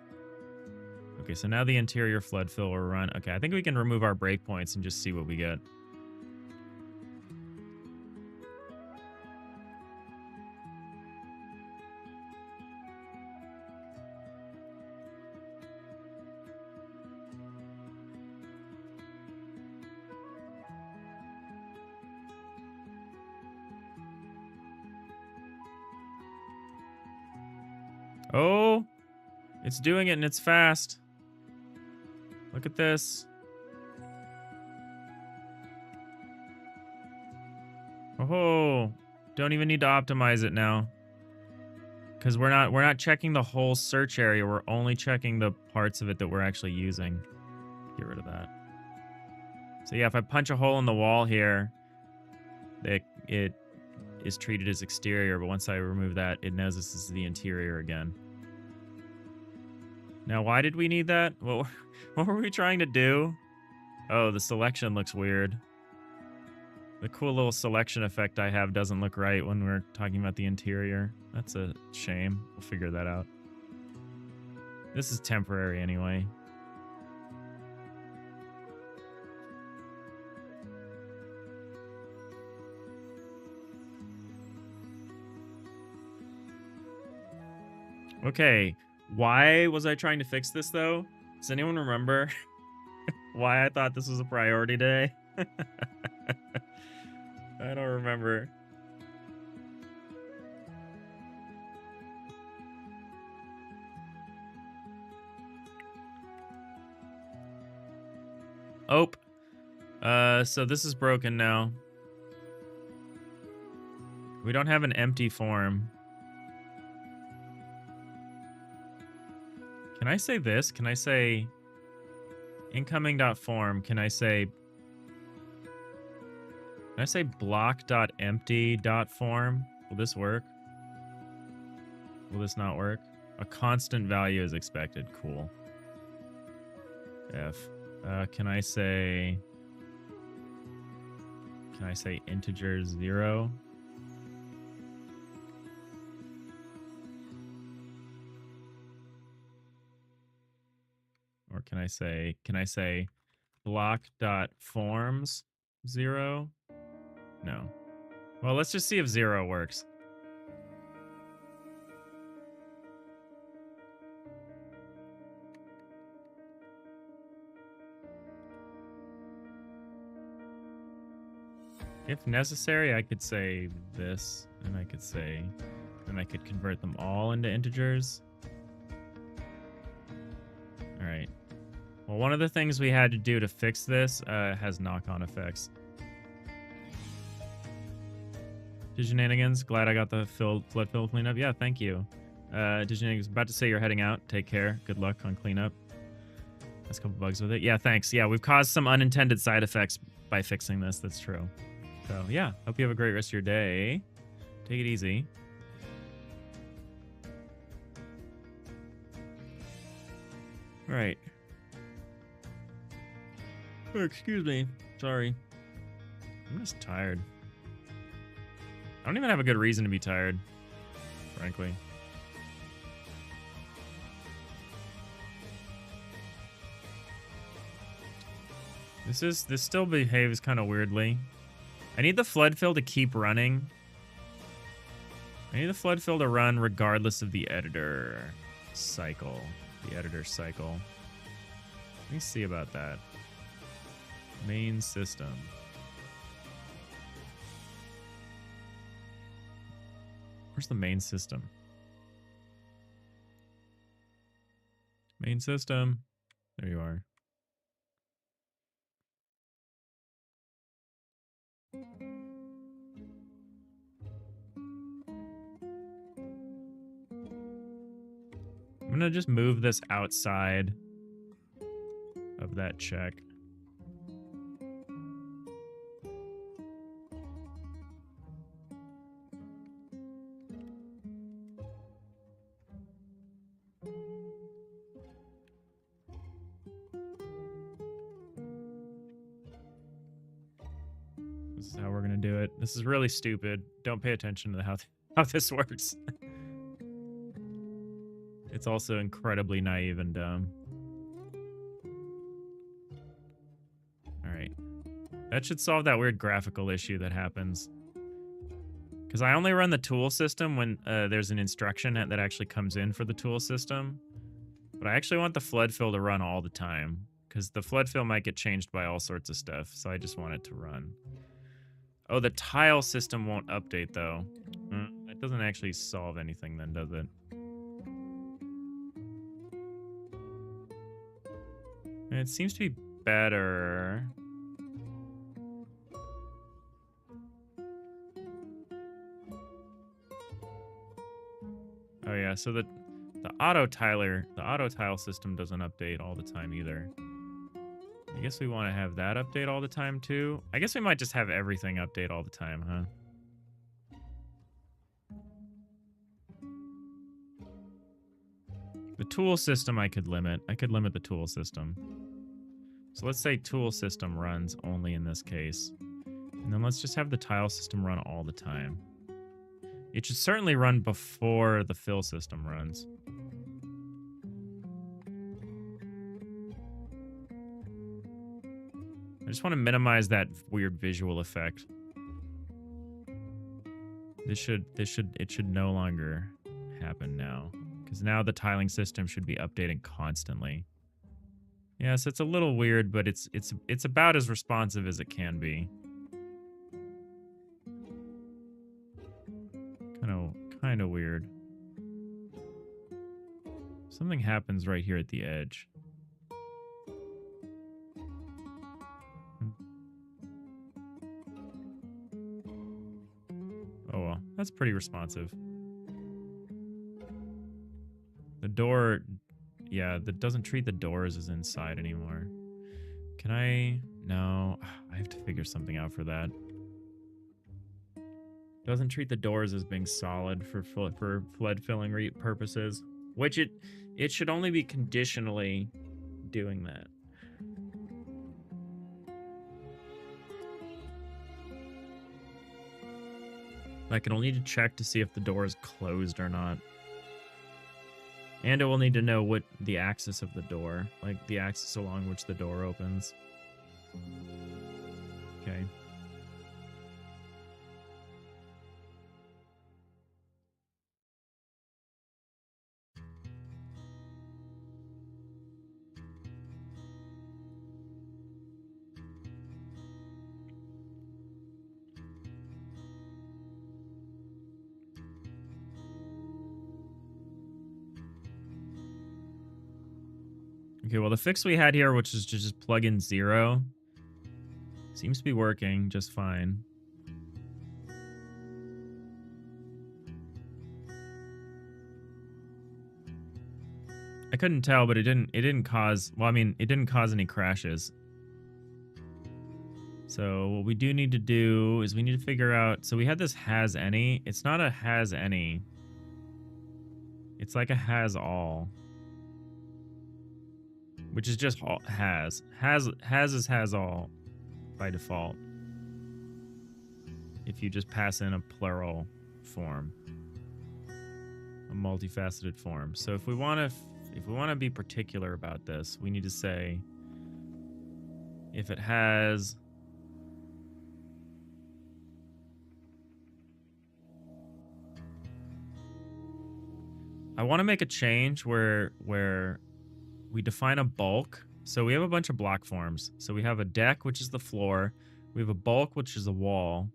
Okay, so now the interior flood fill will run. Okay, I think we can remove our breakpoints and just see what we get. Oh, it's doing it and it's fast. Look at this. Oh, don't even need to optimize it now. Because we're not checking the whole search area. We're only checking the parts of it that we're actually using. Get rid of that. So yeah, if I punch a hole in the wall here, it is treated as exterior, but once I remove that, it knows this is the interior again. Now, why did we need that? What were we trying to do? Oh, the selection looks weird. The cool little selection effect I have doesn't look right when we're talking about the interior. That's a shame. We'll figure that out. This is temporary anyway. Okay, why was I trying to fix this though? Does anyone remember why I thought this was a priority today? I don't remember. Oh. So this is broken now. We don't have an empty form. Can I say this? Can I say incoming.form? Can I say block.empty.form? Will this work? Will this not work? A constant value is expected. Cool. F. Can I say integer 0? Or can I say block.forms 0? No. Well, let's just see if 0 works. If necessary, I could say this, and I could convert them all into integers. All right. Well, one of the things we had to do to fix this has knock-on effects. Diginanigans, glad I got the flood fill cleanup. Yeah, thank you. Diginanigans, about to say you're heading out. Take care. Good luck on cleanup. That's a couple bugs with it. Yeah, thanks. Yeah, we've caused some unintended side effects by fixing this. That's true. So, yeah, hope you have a great rest of your day. Take it easy. All right. Oh, excuse me. Sorry. I'm just tired. I don't even have a good reason to be tired, frankly. This still behaves kind of weirdly. I need the flood fill to keep running. I need the flood fill to run regardless of the editor cycle. The editor cycle. Let me see about that. Main system. Where's the main system? Main system. There you are. I'm gonna just move this outside of that check. This is how we're gonna do it. This is really stupid. Don't pay attention to how this works. It's also incredibly naive and dumb. Alright. That should solve that weird graphical issue that happens. Because I only run the tool system when there's an instruction that actually comes in for the tool system. But I actually want the flood fill to run all the time. Because the flood fill might get changed by all sorts of stuff. So I just want it to run. Oh, the tile system won't update, though. That doesn't actually solve anything then, does it? It seems to be better. Oh yeah, so the auto tile system doesn't update all the time either. I guess we want to have that update all the time too. I guess we might just have everything update all the time, huh? The tool system I could limit. I could limit the tool system. So let's say tool system runs only in this case. And then let's just have the tile system run all the time. It should certainly run before the fill system runs. I just want to minimize that weird visual effect. It should no longer happen now. Because now the tiling system should be updating constantly. Yes, it's a little weird, but it's about as responsive as it can be. Kind of weird. Something happens right here at the edge. Oh well, that's pretty responsive. The door, yeah, that doesn't treat the doors as inside anymore. Can I? No, I have to figure something out for that. Doesn't treat the doors as being solid for flood filling purposes, which it should only be conditionally doing that. Like, it'll need to check to see if the door is closed or not. And it will need to know what the axis of the door, like the axis along which the door opens. Okay. Okay, well, the fix we had here, which is to just plug in 0, seems to be working just fine. I couldn't tell, but it didn't cause, well, I mean, it didn't cause any crashes. So what we do need to do is we need to figure out, so we had this has any. It's not a has any. It's like a has all, which is just all, has is has all by default. If you just pass in a plural form, a multifaceted form. So if we want to be particular about this, we need to say if it has I want to make a change where we define a bulk. So we have a bunch of block forms. So we have a deck, which is the floor. We have a bulk, which is a wall.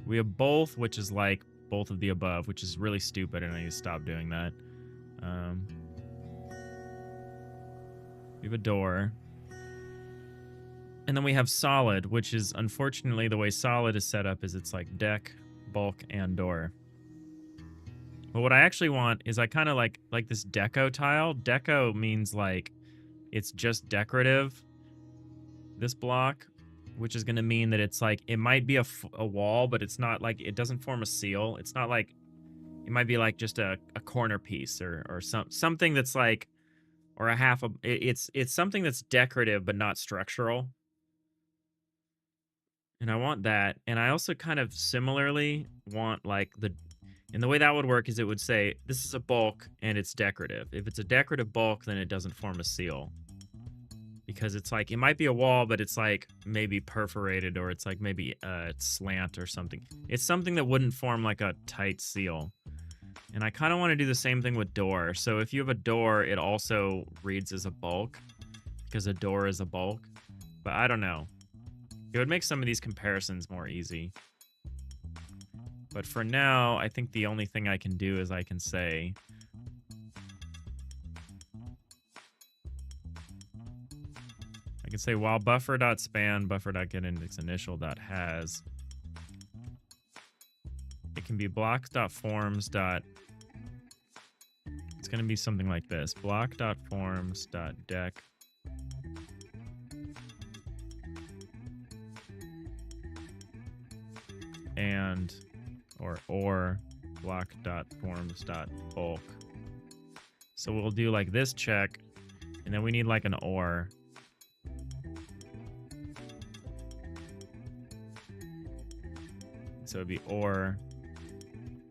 We have both, which is like both of the above, which is really stupid, and I need to stop doing that. We have a door. And then we have solid, which is unfortunately the way solid is set up is it's like deck, bulk, and door. But what I actually want is I kind of like this deco tile. Deco means like it's just decorative, this block, which is going to mean that it's like it might be a wall, but it's not like it doesn't form a seal. It's not like it might be like just a corner piece or something that's like or a half of it's something that's decorative but not structural. And I want that. And I also kind of similarly want like and the way that would work is it would say, this is a bulk and it's decorative. If it's a decorative bulk, then it doesn't form a seal. Because it's like, it might be a wall, but it's like maybe perforated or it's like maybe it's slant or something. It's something that wouldn't form like a tight seal. And I kind of want to do the same thing with door. So if you have a door, it also reads as a bulk because a door is a bulk. But I don't know. It would make some of these comparisons more easy. But for now, I think the only thing I can do is I can say while buffer.span buffer.getIndexInitial.has, it can be block.forms. It's going to be something like this: block.forms.deck and or block.forms.bulk. So we'll do like this check, and then we need like an or. So it'd be or,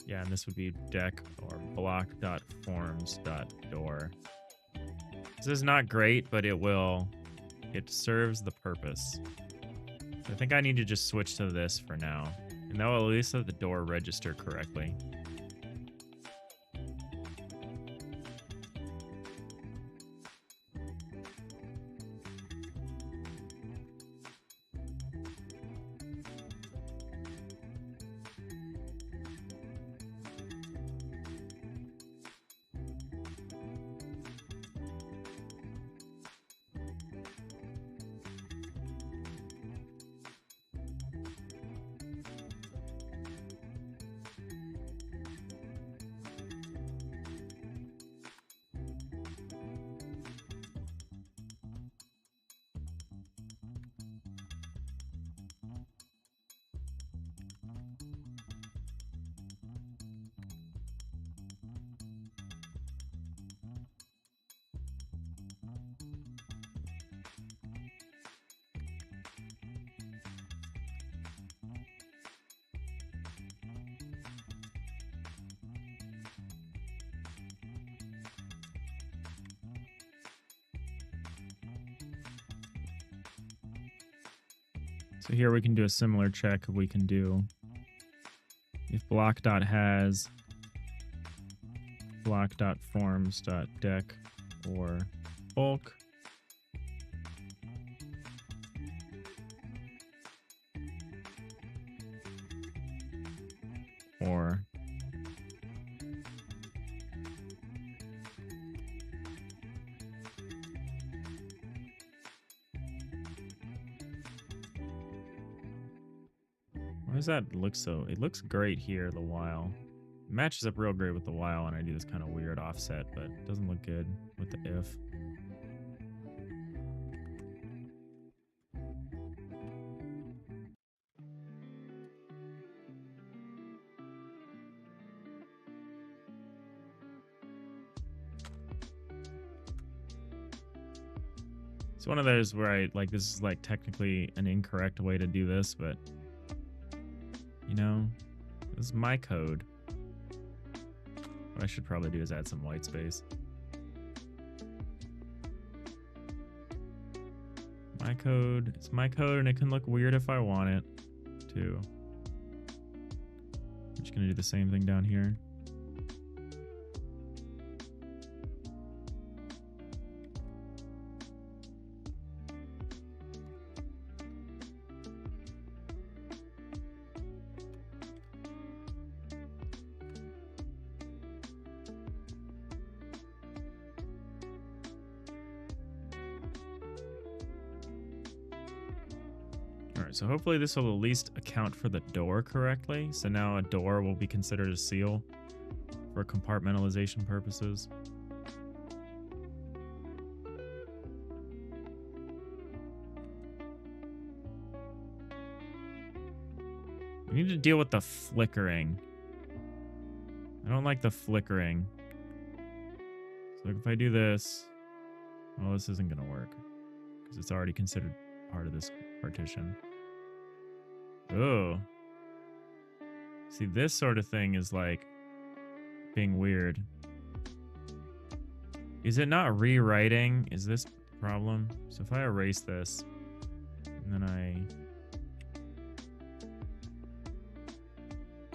yeah, and this would be deck or block.forms.door. This is not great, but it serves the purpose. So I think I need to just switch to this for now. And that will at least let the door register correctly. So here we can do a similar check. We can do if block.has block.forms.deck or bulk. Or why does that look so? It looks great here the while. matches up real great with the while, and I do this kind of weird offset, but it doesn't look good with the if. It's one of those where I like, this is like technically an incorrect way to do this, but you know, this is my code. What I should probably do is add some white space. My code, it's my code, and it can look weird if I want it to. I'm just gonna do the same thing down here. So hopefully this will at least account for the door correctly. So now a door will be considered a seal for compartmentalization purposes. We need to deal with the flickering. I don't like the flickering. So if I do this, well, this isn't going to work because it's already considered part of this partition. Oh. See, this sort of thing is like being weird. Is it not rewriting? Is this the problem? So if I erase this, and then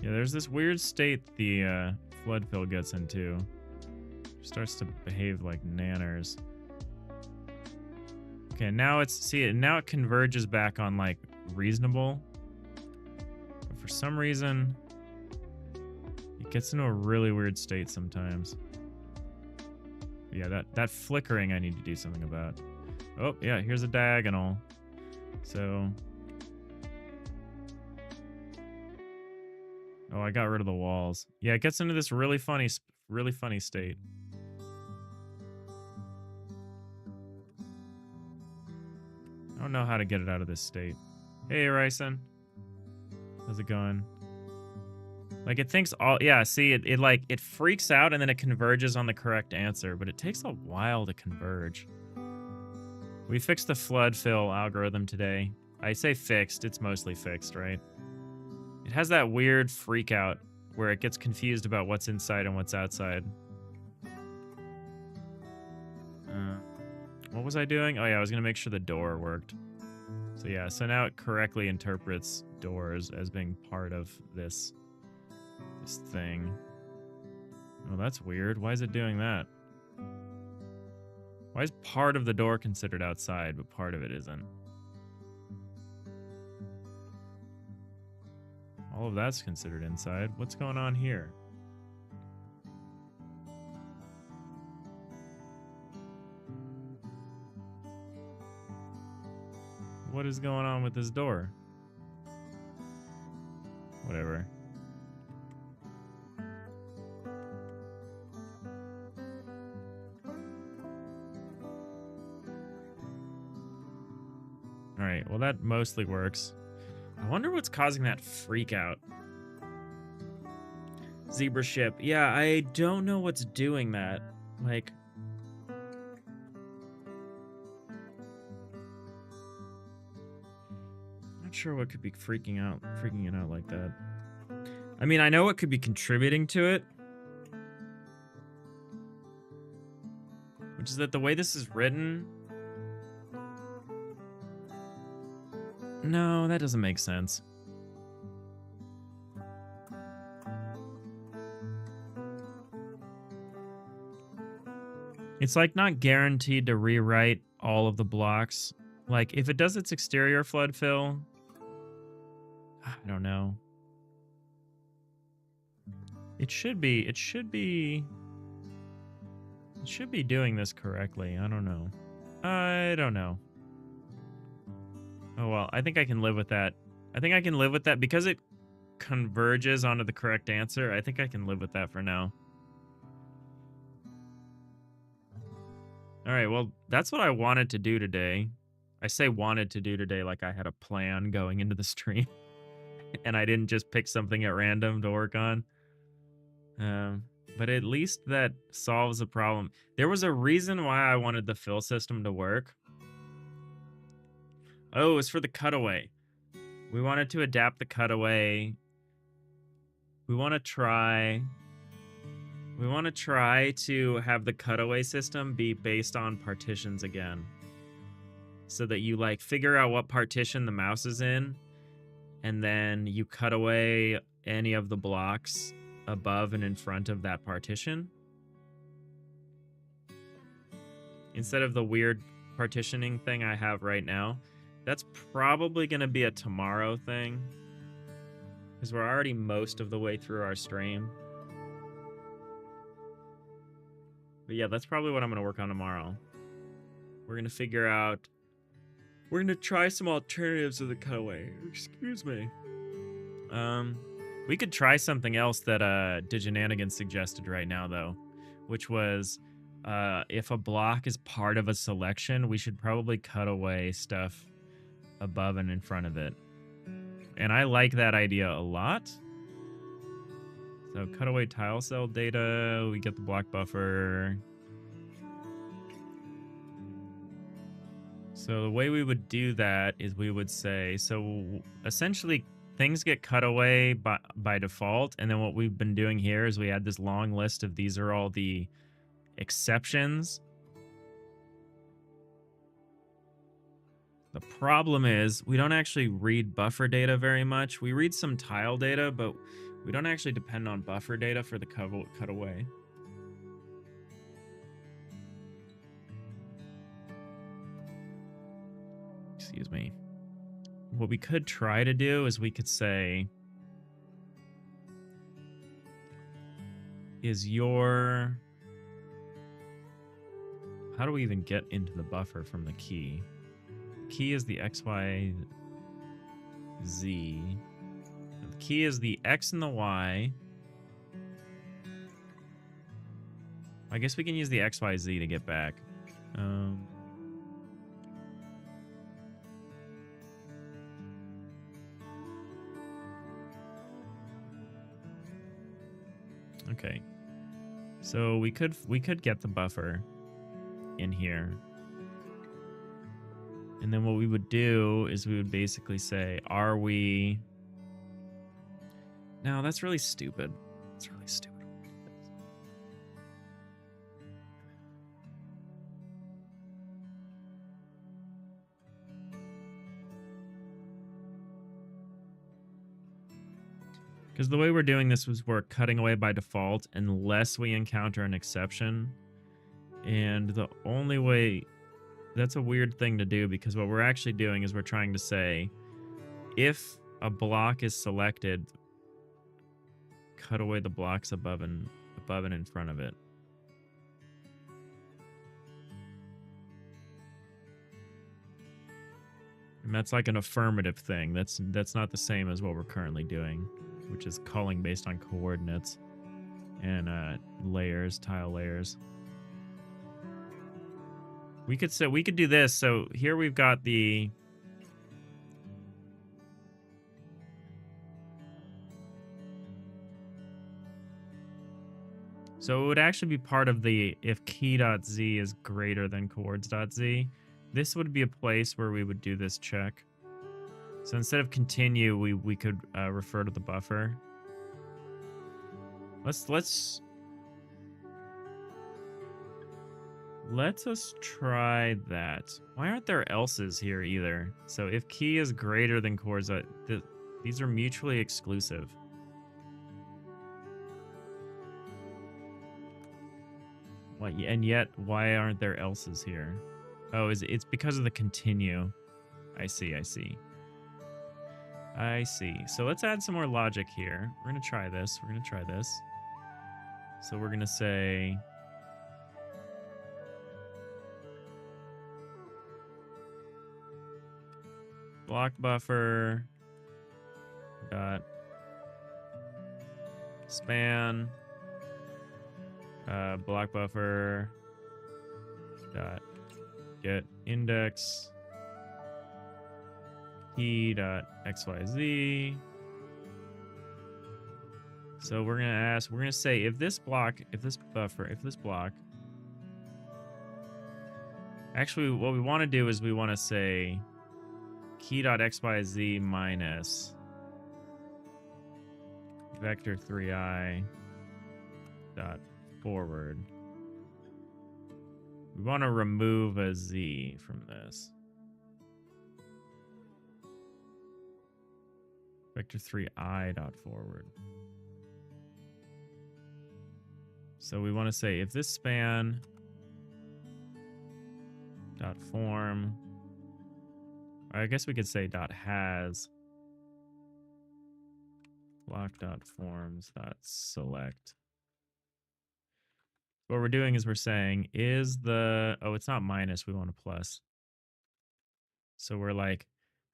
yeah, there's this weird state the flood fill gets into. It starts to behave like nanners. Okay, now now it converges back on like reasonable. For some reason, it gets into a really weird state sometimes. Yeah, that flickering I need to do something about. Oh, yeah, here's a diagonal. So... oh, I got rid of the walls. Yeah, it gets into this really funny state. I don't know how to get it out of this state. Hey, Ryson. How's it going? Like, it thinks all... yeah, see, it freaks out and then it converges on the correct answer, but it takes a while to converge. We fixed the flood fill algorithm today. I say fixed, it's mostly fixed, right? It has that weird freak out where it gets confused about what's inside and what's outside. What was I doing? Oh yeah, I was gonna make sure the door worked. So yeah, so now it correctly interprets doors as being part of this thing. Oh, that's weird. Why is it doing that? Why is part of the door considered outside, but part of it isn't? All of that's considered inside. What's going on here? What is going on with this door? Whatever. Alright, well that mostly works. I wonder what's causing that freak out. Zebra ship. Yeah, I don't know what's doing that. Like... not sure what could be freaking it out like that. I mean, I know what could be contributing to it. Which is that the way this is written... no, that doesn't make sense. It's like not guaranteed to rewrite all of the blocks. Like if it does its exterior flood fill, I don't know. It should be doing this correctly. I don't know. Oh well, I think I can live with that. I think I can live with that because it converges onto the correct answer, I think I can live with that for now. All right, well, that's what I wanted to do today. I say wanted to do today like I had a plan going into the stream, and I didn't just pick something at random to work on. But at least that solves the problem. There was a reason why I wanted the fill system to work. Oh, it's for the cutaway. We wanted to adapt the cutaway. We want to try to have the cutaway system be based on partitions again. So that you like figure out what partition the mouse is in, and then you cut away any of the blocks above and in front of that partition. Instead of the weird partitioning thing I have right now. That's probably going to be a tomorrow thing, because we're already most of the way through our stream. But yeah, that's probably what I'm going to work on tomorrow. We're going to figure out... We're going to try some alternatives to the cutaway. Excuse me. We could try something else that Diginanigans suggested right now, though, which was if a block is part of a selection, we should probably cut away stuff above and in front of it. And I like that idea a lot. So cutaway tile cell data, we get the block buffer. So the way we would do that is we would say, so essentially things get cut away by default, and then what we've been doing here is we add this long list of these are all the exceptions. The problem is we don't actually read buffer data very much. We read some tile data, but we don't actually depend on buffer data for the cutaway. Excuse me. What we could try to do is we could say, how do we even get into the buffer from the key? The key is the XYZ. The key is the X and the Y. I guess we can use the XYZ to get back. Okay. So we could get the buffer in here. And then what we would do is we would basically say, are we... No, that's really stupid. That's really stupid. Because the way we're doing this was we're cutting away by default unless we encounter an exception. And the only way... That's a weird thing to do, because what we're actually doing is we're trying to say, if a block is selected, cut away the blocks above and in front of it. And that's like an affirmative thing. That's not the same as what we're currently doing, which is calling based on coordinates and layers, tile layers. We could do this. So here we've got the... So it would actually be part of the if key.z is greater than chords.z. This would be a place where we would do this check. So instead of continue, we could refer to the buffer. Let us try that. Why aren't there else's here either? So if key is greater than chords, these are mutually exclusive. What? And yet, why aren't there else's here? Oh, it's because of the continue. I see. So let's add some more logic here. We're gonna try this. So we're gonna say... block buffer dot span block buffer dot get index key dot xyz. So we're gonna say if this block, actually what we want to do is we want to say key.xyz minus vector 3i dot forward. We want to remove a z from this. Vector 3i dot forward. So we want to say if this span dot form, or I guess we could say dot has block dot forms dot select. What we're doing is we're saying is the, oh, it's not minus, we want a plus. So we're like,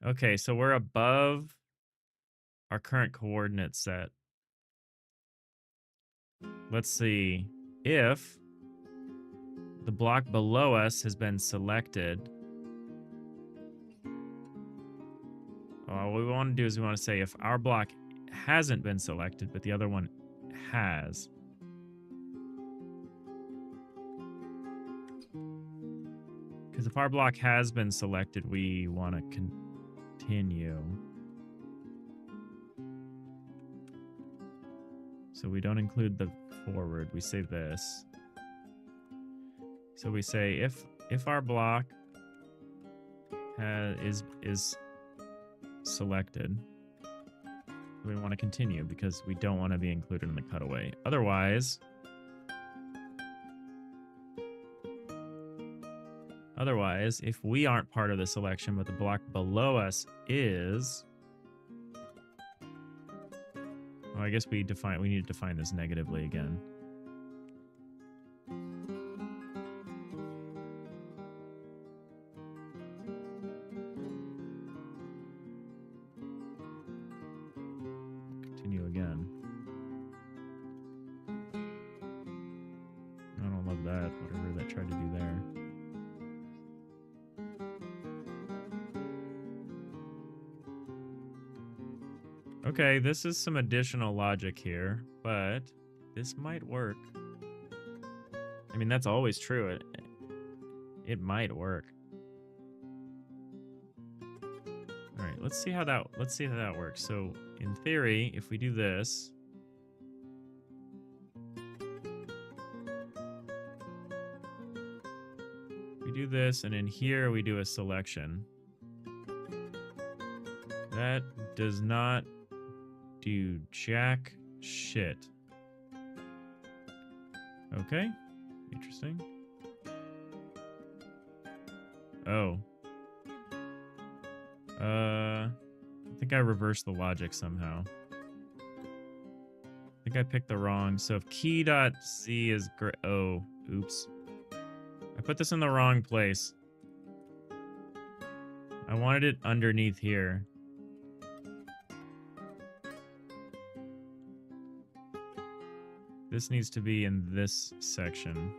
okay, so we're above our current coordinate set. Let's see if the block below us has been selected. What we want to do is we want to say if our block hasn't been selected, but the other one has. Because if our block has been selected, we want to continue. So we don't include the forward. We say this. So we say if our block is selected, we want to continue because we don't want to be included in the cutaway. Otherwise, if we aren't part of the selection, but the block below us is, well, I guess we need to define this negatively again. Continue again. I don't love that, whatever that tried to do there. Okay, this is some additional logic here, but this might work. I mean, that's always true. It might work. All right, let's see how that works. So, in theory, if we do this, and in here we do a selection. That does not do jack shit. Okay, interesting. Oh. I think I reversed the logic somehow. I think I picked the wrong. So if key.z is oh, oops. I put this in the wrong place. I wanted it underneath here. This needs to be in this section.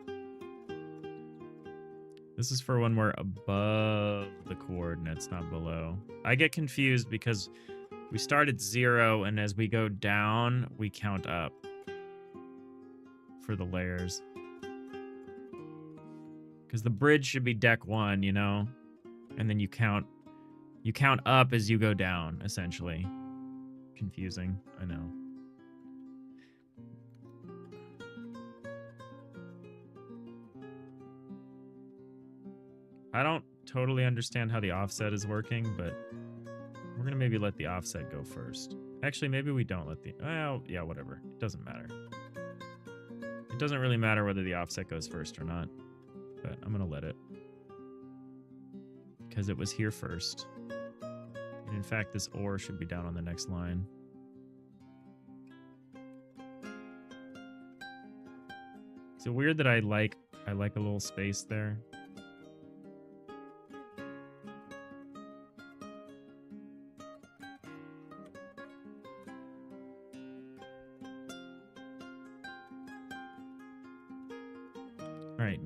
This is for when we're above the coordinates, not below. I get confused because we start at 0, and as we go down, we count up for the layers. Because the bridge should be deck 1, you know? And then you count up as you go down, essentially. Confusing, I know. I don't totally understand how the offset is working, but we're going to maybe let the offset go first. Actually, maybe we don't let the... Well, yeah, whatever. It doesn't matter. It doesn't really matter whether the offset goes first or not, but I'm going to let it. Because it was here first. And in fact, this OR should be down on the next line. Is it weird that I like a little space there?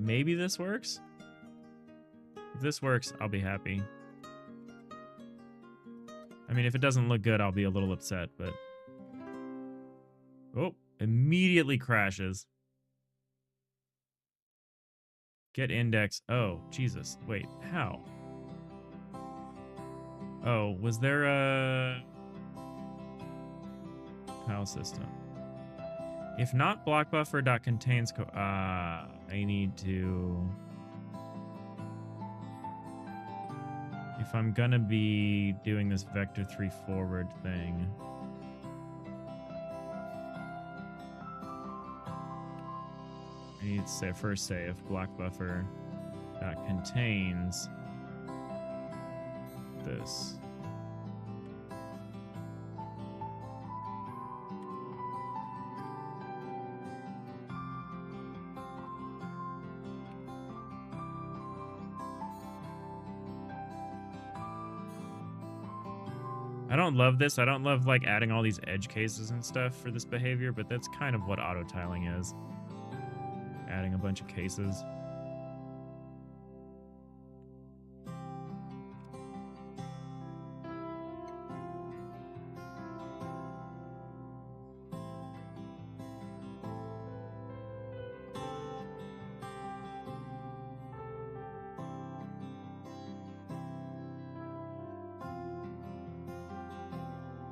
maybe this works? If this works, I'll be happy. I mean, if it doesn't look good, I'll be a little upset, but... Oh, immediately crashes. Get index. Oh, Jesus. Wait, how? Oh, was there a... file system? If not, blockbuffer.contains... I need to... If I'm gonna be doing this vector3 forward thing... I need to say first say if blockbuffer.contains this. I don't love this. I don't love like adding all these edge cases and stuff for this behavior, but that's kind of what auto tiling is. Adding a bunch of cases.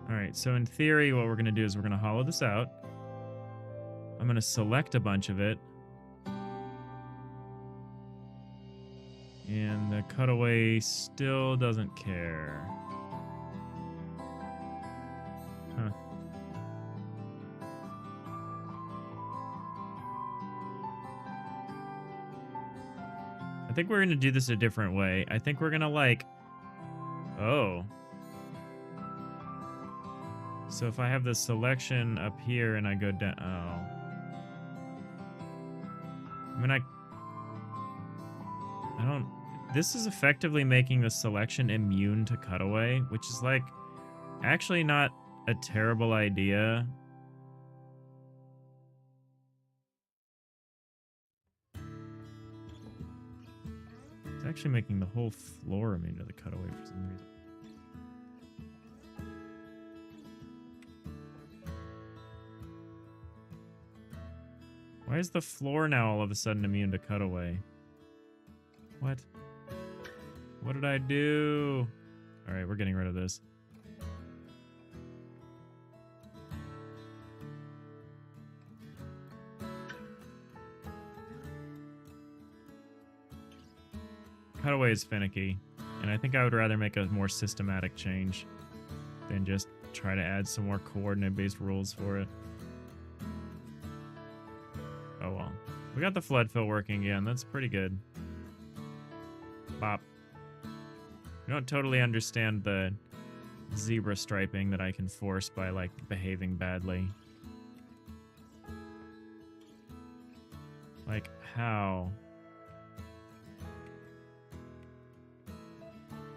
Alright, so in theory, what we're going to do is we're going to hollow this out. I'm going to select a bunch of it. And the cutaway still doesn't care. Huh. I think we're going to do this a different way. I think we're going to like... Oh. So if I have the selection up here and I go down... Oh. I mean, I don't... This is effectively making the selection immune to cutaway, which is like actually not a terrible idea. It's actually making the whole floor immune to the cutaway for some reason. Why is the floor now all of a sudden immune to cutaway? What? What did I do? All right, we're getting rid of this. Cutaway is finicky, and I think I would rather make a more systematic change than just try to add some more coordinate-based rules for it. Oh well. We got the flood fill working again. That's pretty good. Bop. I don't totally understand the zebra striping that I can force by, like, behaving badly. Like, how?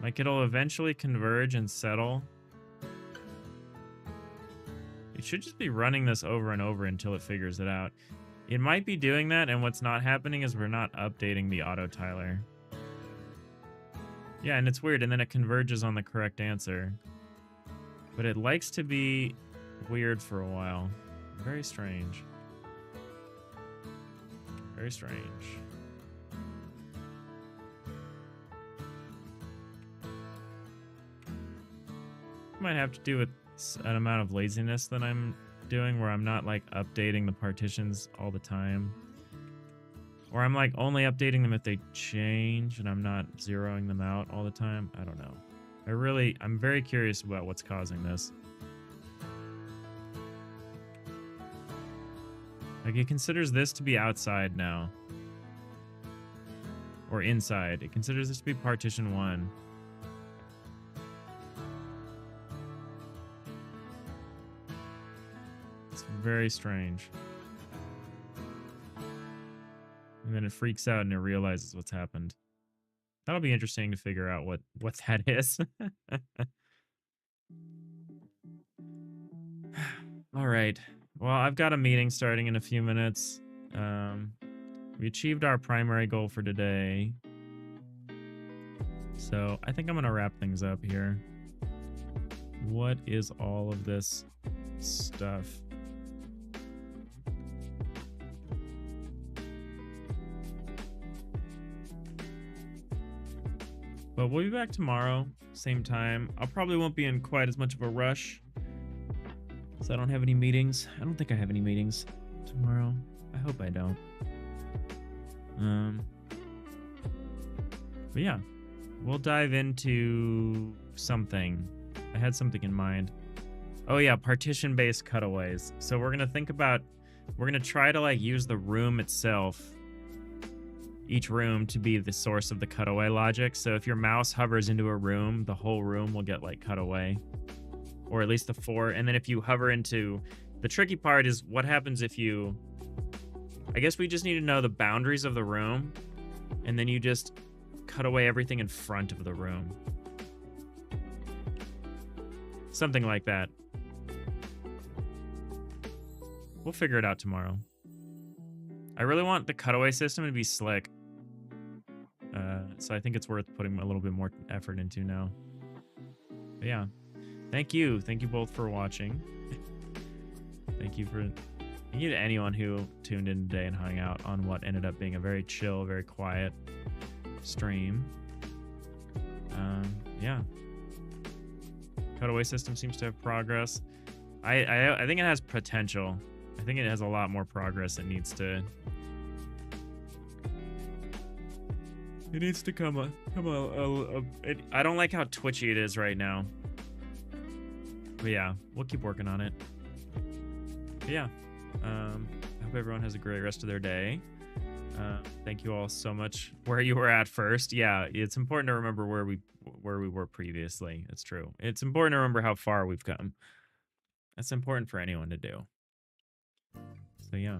Like, it'll eventually converge and settle. It should just be running this over and over until it figures it out. It might be doing that, and what's not happening is we're not updating the auto tiler. Yeah, and it's weird, and then it converges on the correct answer. But it likes to be weird for a while. Very strange. Very strange. Might have to do with an amount of laziness that I'm doing, where I'm not like updating the partitions all the time. Or I'm like only updating them if they change and I'm not zeroing them out all the time. I don't know. I'm very curious about what's causing this. Like, it considers this to be outside now. Or inside. It considers this to be partition 1. It's very strange. And then it freaks out and it realizes what's happened. That'll be interesting to figure out what that is. All right. Well, I've got a meeting starting in a few minutes. I'm We achieved our primary goal for today. So I think I'm going to wrap things up here. What is all of this stuff? But we'll be back tomorrow, same time. I probably won't be in quite as much of a rush, so I don't have any meetings. I don't think I have any meetings tomorrow. I hope I don't. But yeah, we'll dive into something. I had something in mind. Oh yeah, partition-based cutaways. So we're gonna try to like use the room itself, each room, to be the source of the cutaway logic. So if your mouse hovers into a room, the whole room will get like cut away, or at least the 4. And then if you hover into, the tricky part is what happens if you, I guess we just need to know the boundaries of the room, and then you just cut away everything in front of the room. Something like that. We'll figure it out tomorrow. I really want the cutaway system to be slick. So I think it's worth putting a little bit more effort into now. But yeah. Thank you. Thank you both for watching. Thank you to anyone who tuned in today and hung out on what ended up being a very chill, very quiet stream. Yeah. Cutaway system seems to have progress. I think it has potential. I think it has a lot more progress it needs to. It needs to come I don't like how twitchy it is right now. But yeah, we'll keep working on it. But yeah, I hope everyone has a great rest of their day. Thank you all so much where you were at first. Yeah, it's important to remember where we were previously. It's true. It's important to remember how far we've come. That's important for anyone to do. So yeah,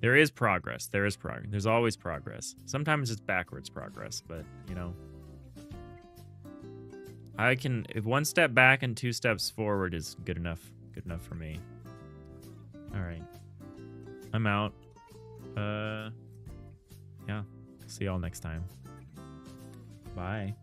there is progress. There is progress. There's always progress. Sometimes it's backwards progress, but you know, if 1 step back and 2 steps forward is good enough. Good enough for me. All right, I'm out. Yeah, see y'all next time. Bye.